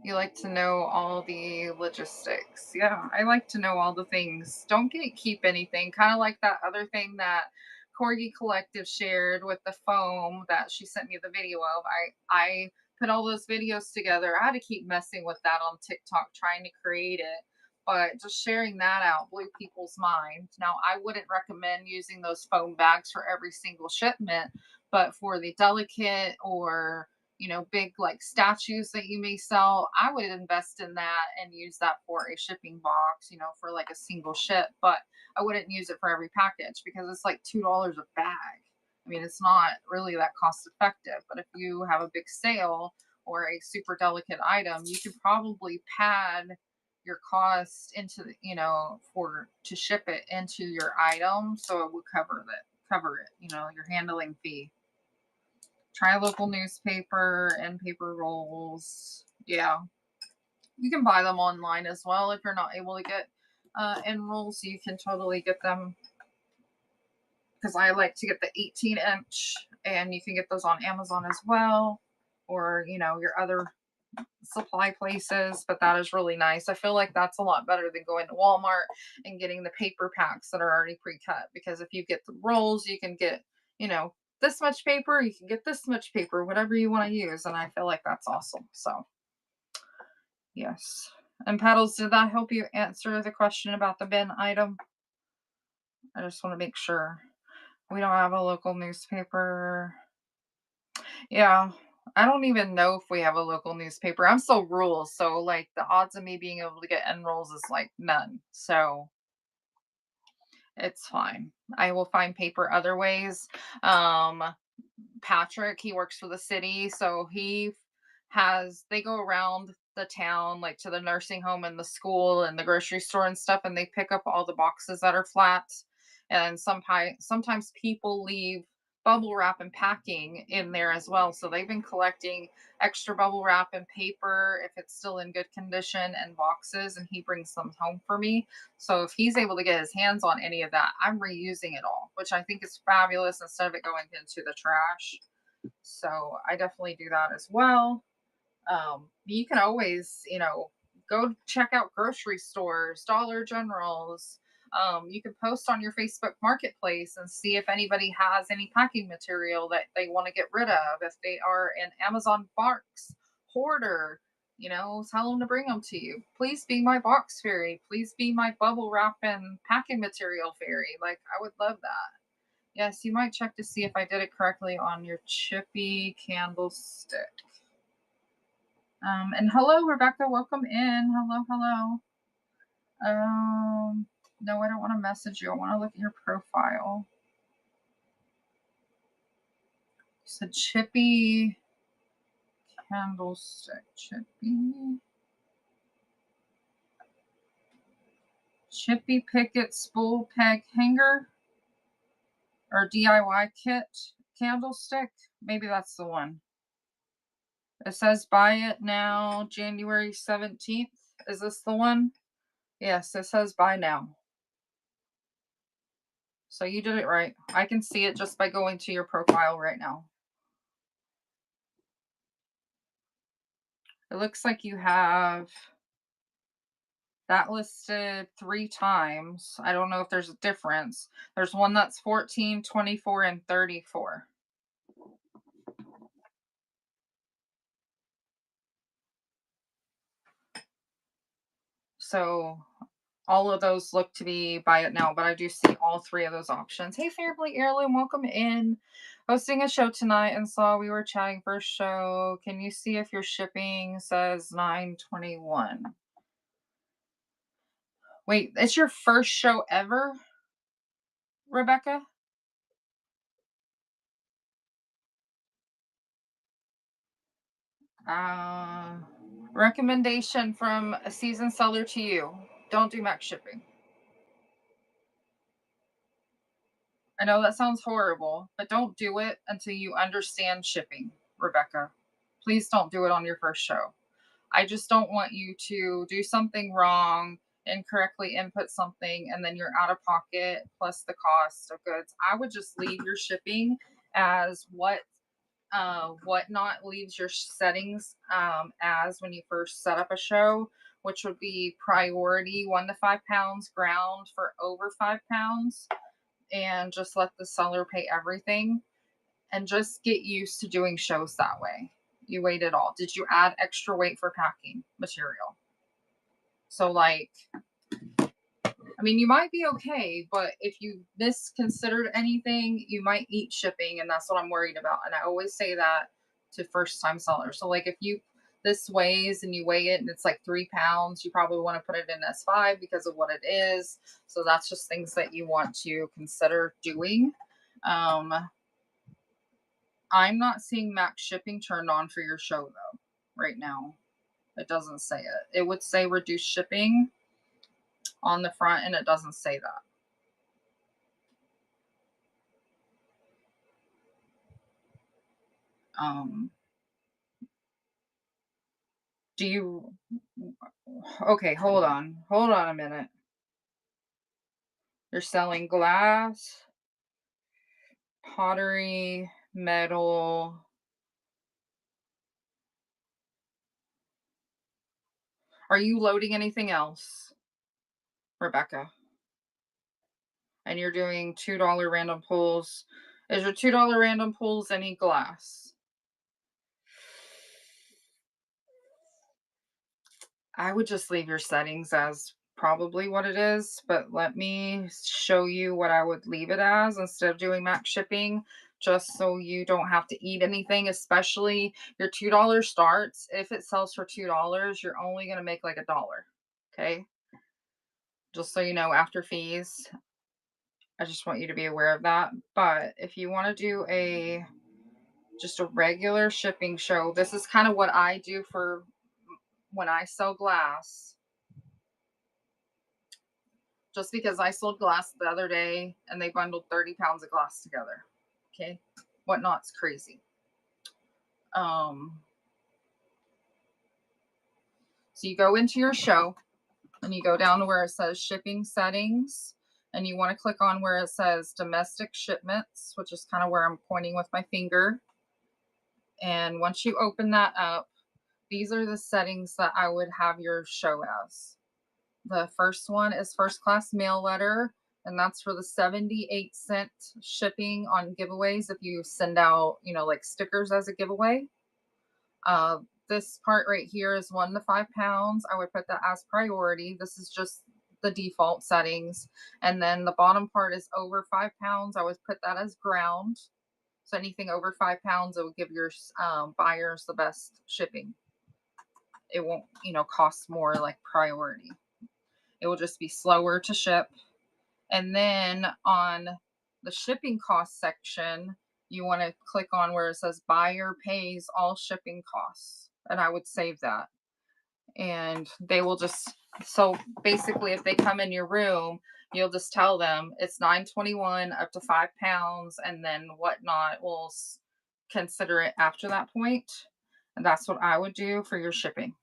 You like to know all the logistics. Yeah, I like to know all the things. Don't keep anything. Kind of like that other thing that Corgi Collective shared with the foam that she sent me the video of. I put all those videos together. I had to keep messing with that on TikTok trying to create it. But just sharing that out blew people's minds. Now, I wouldn't recommend using those foam bags for every single shipment, but for the delicate or big like statues that you may sell, I would invest in that and use that for a shipping box, for like a single ship. But I wouldn't use it for every package because it's like $2 a bag. I mean, it's not really that cost effective. But if you have a big sale or a super delicate item, you could probably pad your cost into for to ship it into your item so it would cover it, your handling fee. Try local newspaper and paper rolls. Yeah. You can buy them online as well if you're not able to get end rolls. You can totally get them because I like to get the 18-inch, and you can get those on Amazon as well, or your other supply places. But that is really nice. I feel like that's a lot better than going to Walmart and getting the paper packs that are already pre-cut, because if you get the rolls, you can get this much paper, you can get this much paper, whatever you want to use. And I feel like that's awesome. So yes. And Paddles, did that help you answer the question about the bin item? I just want to make sure. We don't have a local newspaper. Yeah, I don't even know if we have a local newspaper. I'm so rural, so like the odds of me being able to get end rolls is like none. So it's fine. I will find paper other ways. Patrick, he works for the city, so they go around the town, like to the nursing home and the school and the grocery store and stuff, and they pick up all the boxes that are flat. And sometimes people leave bubble wrap and packing in there as well. So they've been collecting extra bubble wrap and paper if it's still in good condition and boxes, and he brings them home for me. So if he's able to get his hands on any of that, I'm reusing it all, which I think is fabulous instead of it going into the trash. So I definitely do that as well. You can always, go check out grocery stores, Dollar Generals. You can post on your Facebook Marketplace and see if anybody has any packing material that they want to get rid of. If they are an Amazon box hoarder, tell them to bring them to you. Please be my box fairy. Please be my bubble wrap and packing material fairy. Like, I would love that. Yes, you might check to see if I did it correctly on your chippy candlestick. And hello, Rebecca. Welcome in. Hello, hello. No, I don't want to message you. I want to look at your profile. You said chippy candlestick. Chippy Picket spool peg hanger or DIY kit candlestick. Maybe that's the one. It says buy it now, January 17th. Is this the one? Yes, it says buy now. So you did it right. I can see it just by going to your profile right now. It looks like you have that listed 3 times. I don't know if there's a difference. There's one that's 14, 24, and 34. So all of those look to be buy it now, but I do see all 3 of those options. Hey, Family Heirloom, welcome in. Hosting a show tonight and saw we were chatting for a show. Can you see if your shipping says 9/21? Wait, it's your first show ever, Rebecca? Uh, Recommendation from a seasoned seller to you. Don't do max shipping. I know that sounds horrible, but don't do it until you understand shipping, Rebecca. Please don't do it on your first show. I just don't want you to do something wrong, incorrectly input something, and then you're out of pocket plus the cost of goods. I would just leave your shipping as whatnot leaves your settings as when you first set up a show, which would be priority 1 to 5 pounds, ground for over 5 pounds, and just let the seller pay everything and just get used to doing shows that way. You weighed it all. Did you add extra weight for packing material? So, like, I mean, you might be okay, but if you misconsidered anything, you might eat shipping, and that's what I'm worried about. And I always say that to first time sellers. So, like, if this weighs and you weigh it and it's like 3 pounds, you probably want to put it in S5 because of what it is. So that's just things that you want to consider doing. I'm not seeing max shipping turned on for your show though right now. It doesn't say it. It would say reduced shipping on the front, and it doesn't say that. Do you Okay, hold on. Hold on a minute. You're selling glass, pottery, metal. Are you loading anything else, Rebecca? And you're doing $2 random pulls. Is your $2 random pulls any glass? I would just leave your settings as probably what it is, but let me show you what I would leave it as instead of doing max shipping, just so you don't have to eat anything, especially your $2 starts. If it sells for $2, you're only going to make like $1. Okay. Just so you know, after fees, I just want you to be aware of that. But if you want to do just a regular shipping show, this is kind of what I do for when I sell glass. Just because I sold glass the other day and they bundled 30 pounds of glass together. Okay. Whatnot's crazy. So you go into your show and you go down to where it says shipping settings, and you want to click on where it says domestic shipments, which is kind of where I'm pointing with my finger. And once you open that up, these are the settings that I would have your show as. The first one is first class mail letter, and that's for the 78-cent shipping on giveaways if you send out, like stickers as a giveaway. This part right here is 1 to 5 pounds. I would put that as priority. This is just the default settings. And then the bottom part is over 5 pounds. I would put that as ground. So anything over 5 pounds, it will give your buyers the best shipping. It won't, cost more like priority. It will just be slower to ship. And then on the shipping cost section, you want to click on where it says buyer pays all shipping costs. And I would save that. And they will just, so basically if they come in your room, you'll just tell them it's $9.21 up to 5 pounds, and then Whatnot will consider it after that point. And that's what I would do for your shipping.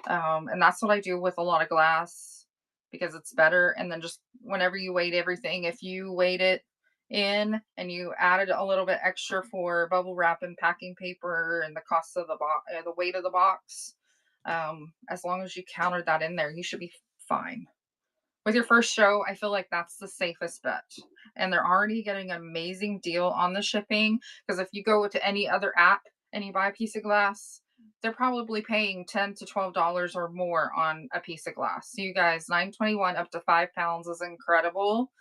And that's what I do with a lot of glass because it's better. And then just whenever you weight everything, if you weight it in and you added a little bit extra for bubble wrap and packing paper and the cost of the box, the weight of the box, as long as you counted that in there, you should be fine. With your first show, I feel like that's the safest bet. And they're already getting an amazing deal on the shipping, because if you go to any other app and you buy a piece of glass, they're probably paying $10 to $12 or more on a piece of glass. So you guys, $9.21 up to 5 pounds is incredible.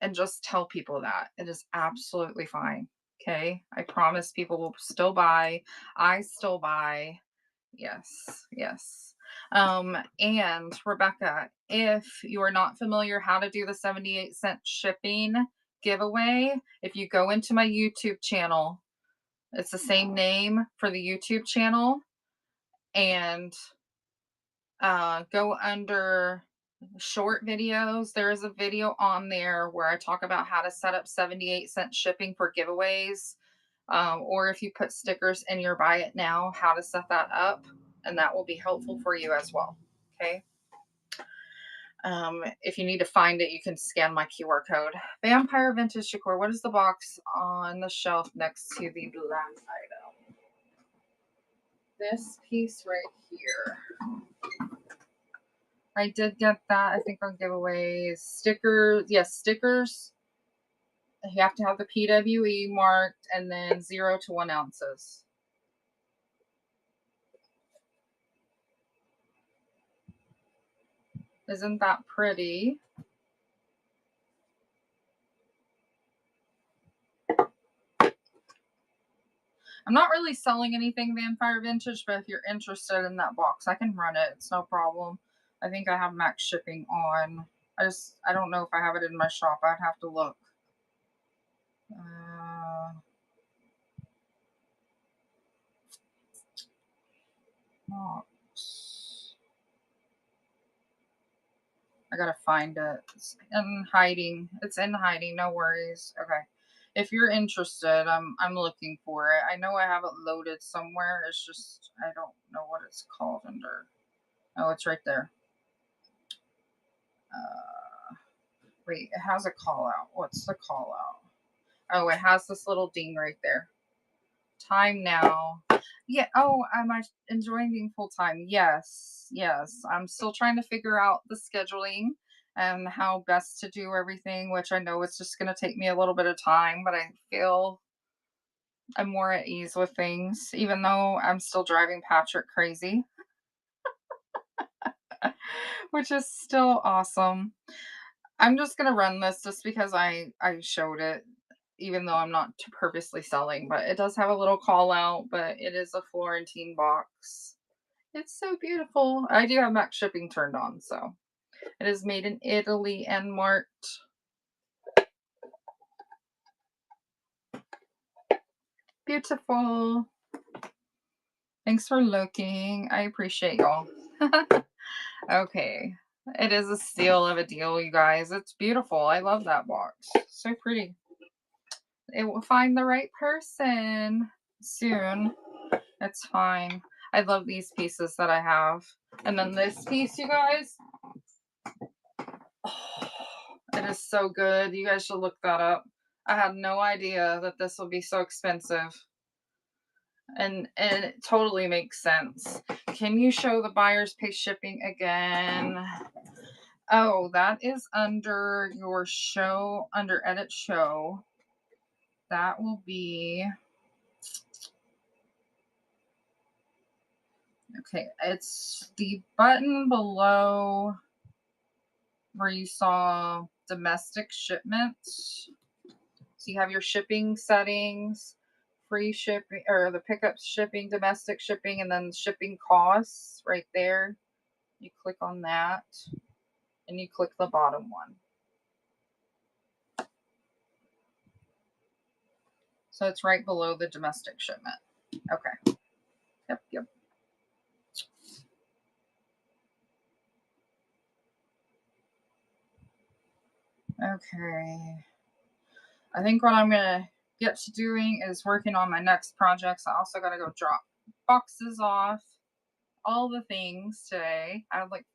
And just tell people that. It is absolutely fine. Okay? I promise people will still buy. I still buy. Yes, yes. And Rebecca, if you are not familiar how to do the 78-cent shipping giveaway, if you go into my YouTube channel, it's the same name for the YouTube channel, and go under short videos. There is a video on there where I talk about how to set up 78-cent shipping for giveaways. Or if you put stickers in your buy it now, how to set that up, and that will be helpful for you as well. Okay. If you need to find it, you can scan my QR code. Vampire Vintage Decor. What is the box on the shelf next to the black item? This piece right here. I did get that, I think, on giveaways. Stickers. Yes, stickers. You have to have the PWE marked, and then 0 to 1 ounces. Isn't that pretty? I'm not really selling anything Vampire Vintage, but if you're interested in that box, I can run it. It's no problem. I think I have max shipping on. I don't know if I have it in my shop. I'd have to look. Box. I gotta find it. It's in hiding. It's in hiding. No worries. Okay. If you're interested, I'm looking for it. I know I have it loaded somewhere. It's just I don't know what it's called under. Oh, it's right there. Wait, it has a call out. What's the call out? Oh, it has this little ding right there. Time now. Yeah. Oh, am I enjoying being full time? Yes. Yes. I'm still trying to figure out the scheduling and how best to do everything, which I know it's just going to take me a little bit of time, but I feel I'm more at ease with things, even though I'm still driving Patrick crazy, which is still awesome. I'm just going to run this just because I showed it, even though I'm not purposely selling, but it does have a little call out, but it is a Florentine box. It's so beautiful. I do have max shipping turned on, so it is made in Italy and marked. Beautiful. Thanks for looking. I appreciate y'all. Okay. It is a steal of a deal, you guys. It's beautiful. I love that box. So pretty. It will find the right person soon. It's fine. I love these pieces that I have. And then this piece, you guys, oh, it is so good. You guys should look that up. I had no idea that this would be so expensive. And it totally makes sense. Can you show the buyers pay shipping again? Oh, that is under your show, under edit show. That will be, okay, it's the button below where you saw domestic shipment. So you have your shipping settings, free shipping, or the pickup shipping, domestic shipping, and then shipping costs right there. You click on that and you click the bottom one. So it's right below the domestic shipment. Okay. Yep. Okay. I think what I'm gonna get to doing is working on my next projects. I also gotta go drop boxes off, all the things today. I have like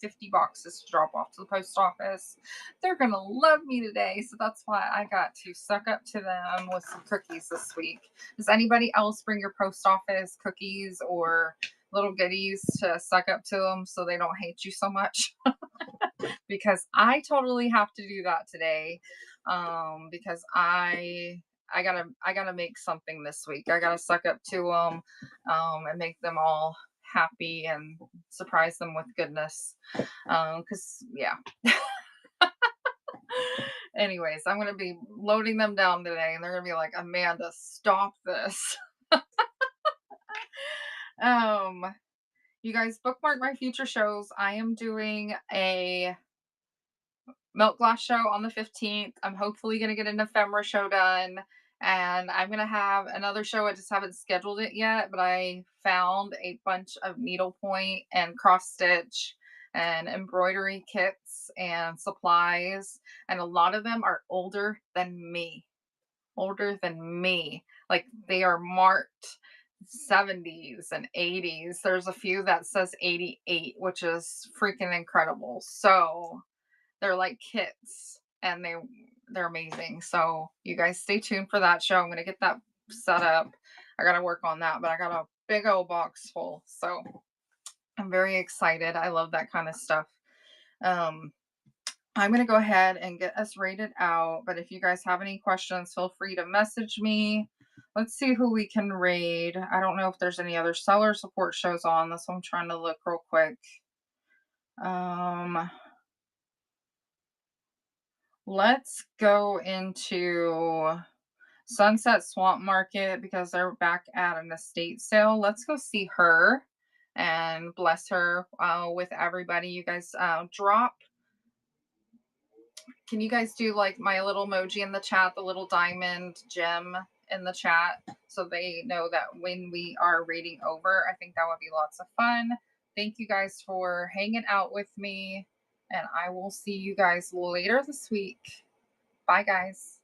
50 boxes to drop off to the post office. They're gonna love me today, so that's why I got to suck up to them with some cookies this week. Does anybody else bring your post office cookies or little goodies to suck up to them so they don't hate you so much? Because I totally have to do that today. Because I gotta make something this week. I gotta suck up to them, and make them all happy and surprise them with goodness. Cause yeah. Anyways, I'm gonna be loading them down today, and they're gonna be like, Amanda, stop this. um, you guys bookmark my future shows. I am doing a Milk Glass show on the 15th. I'm hopefully going to get an ephemera show done. And I'm going to have another show. I just haven't scheduled it yet, but I found a bunch of needlepoint and cross stitch and embroidery kits and supplies. And a lot of them are older than me. Older than me. Like they are marked 70s and 80s. There's a few that says 88, which is freaking incredible. So they're like kits and they're amazing. So you guys stay tuned for that show. I'm gonna get that set up. I gotta work on that, but I got a big old box full. So I'm very excited. I love that kind of stuff. Um, I'm gonna go ahead and get us rated out. But if you guys have any questions, feel free to message me. Let's see who we can raid. I don't know if there's any other seller support shows on. That's what I'm trying to look real quick. Let's go into Sunset Swamp Market because they're back at an estate sale. Let's go see her and bless her with everybody. You guys drop. Can you guys do like my little emoji in the chat, the little diamond gem in the chat so they know that when we are reading over? I think that would be lots of fun. Thank you guys for hanging out with me, and I will see you guys later this week. Bye, guys.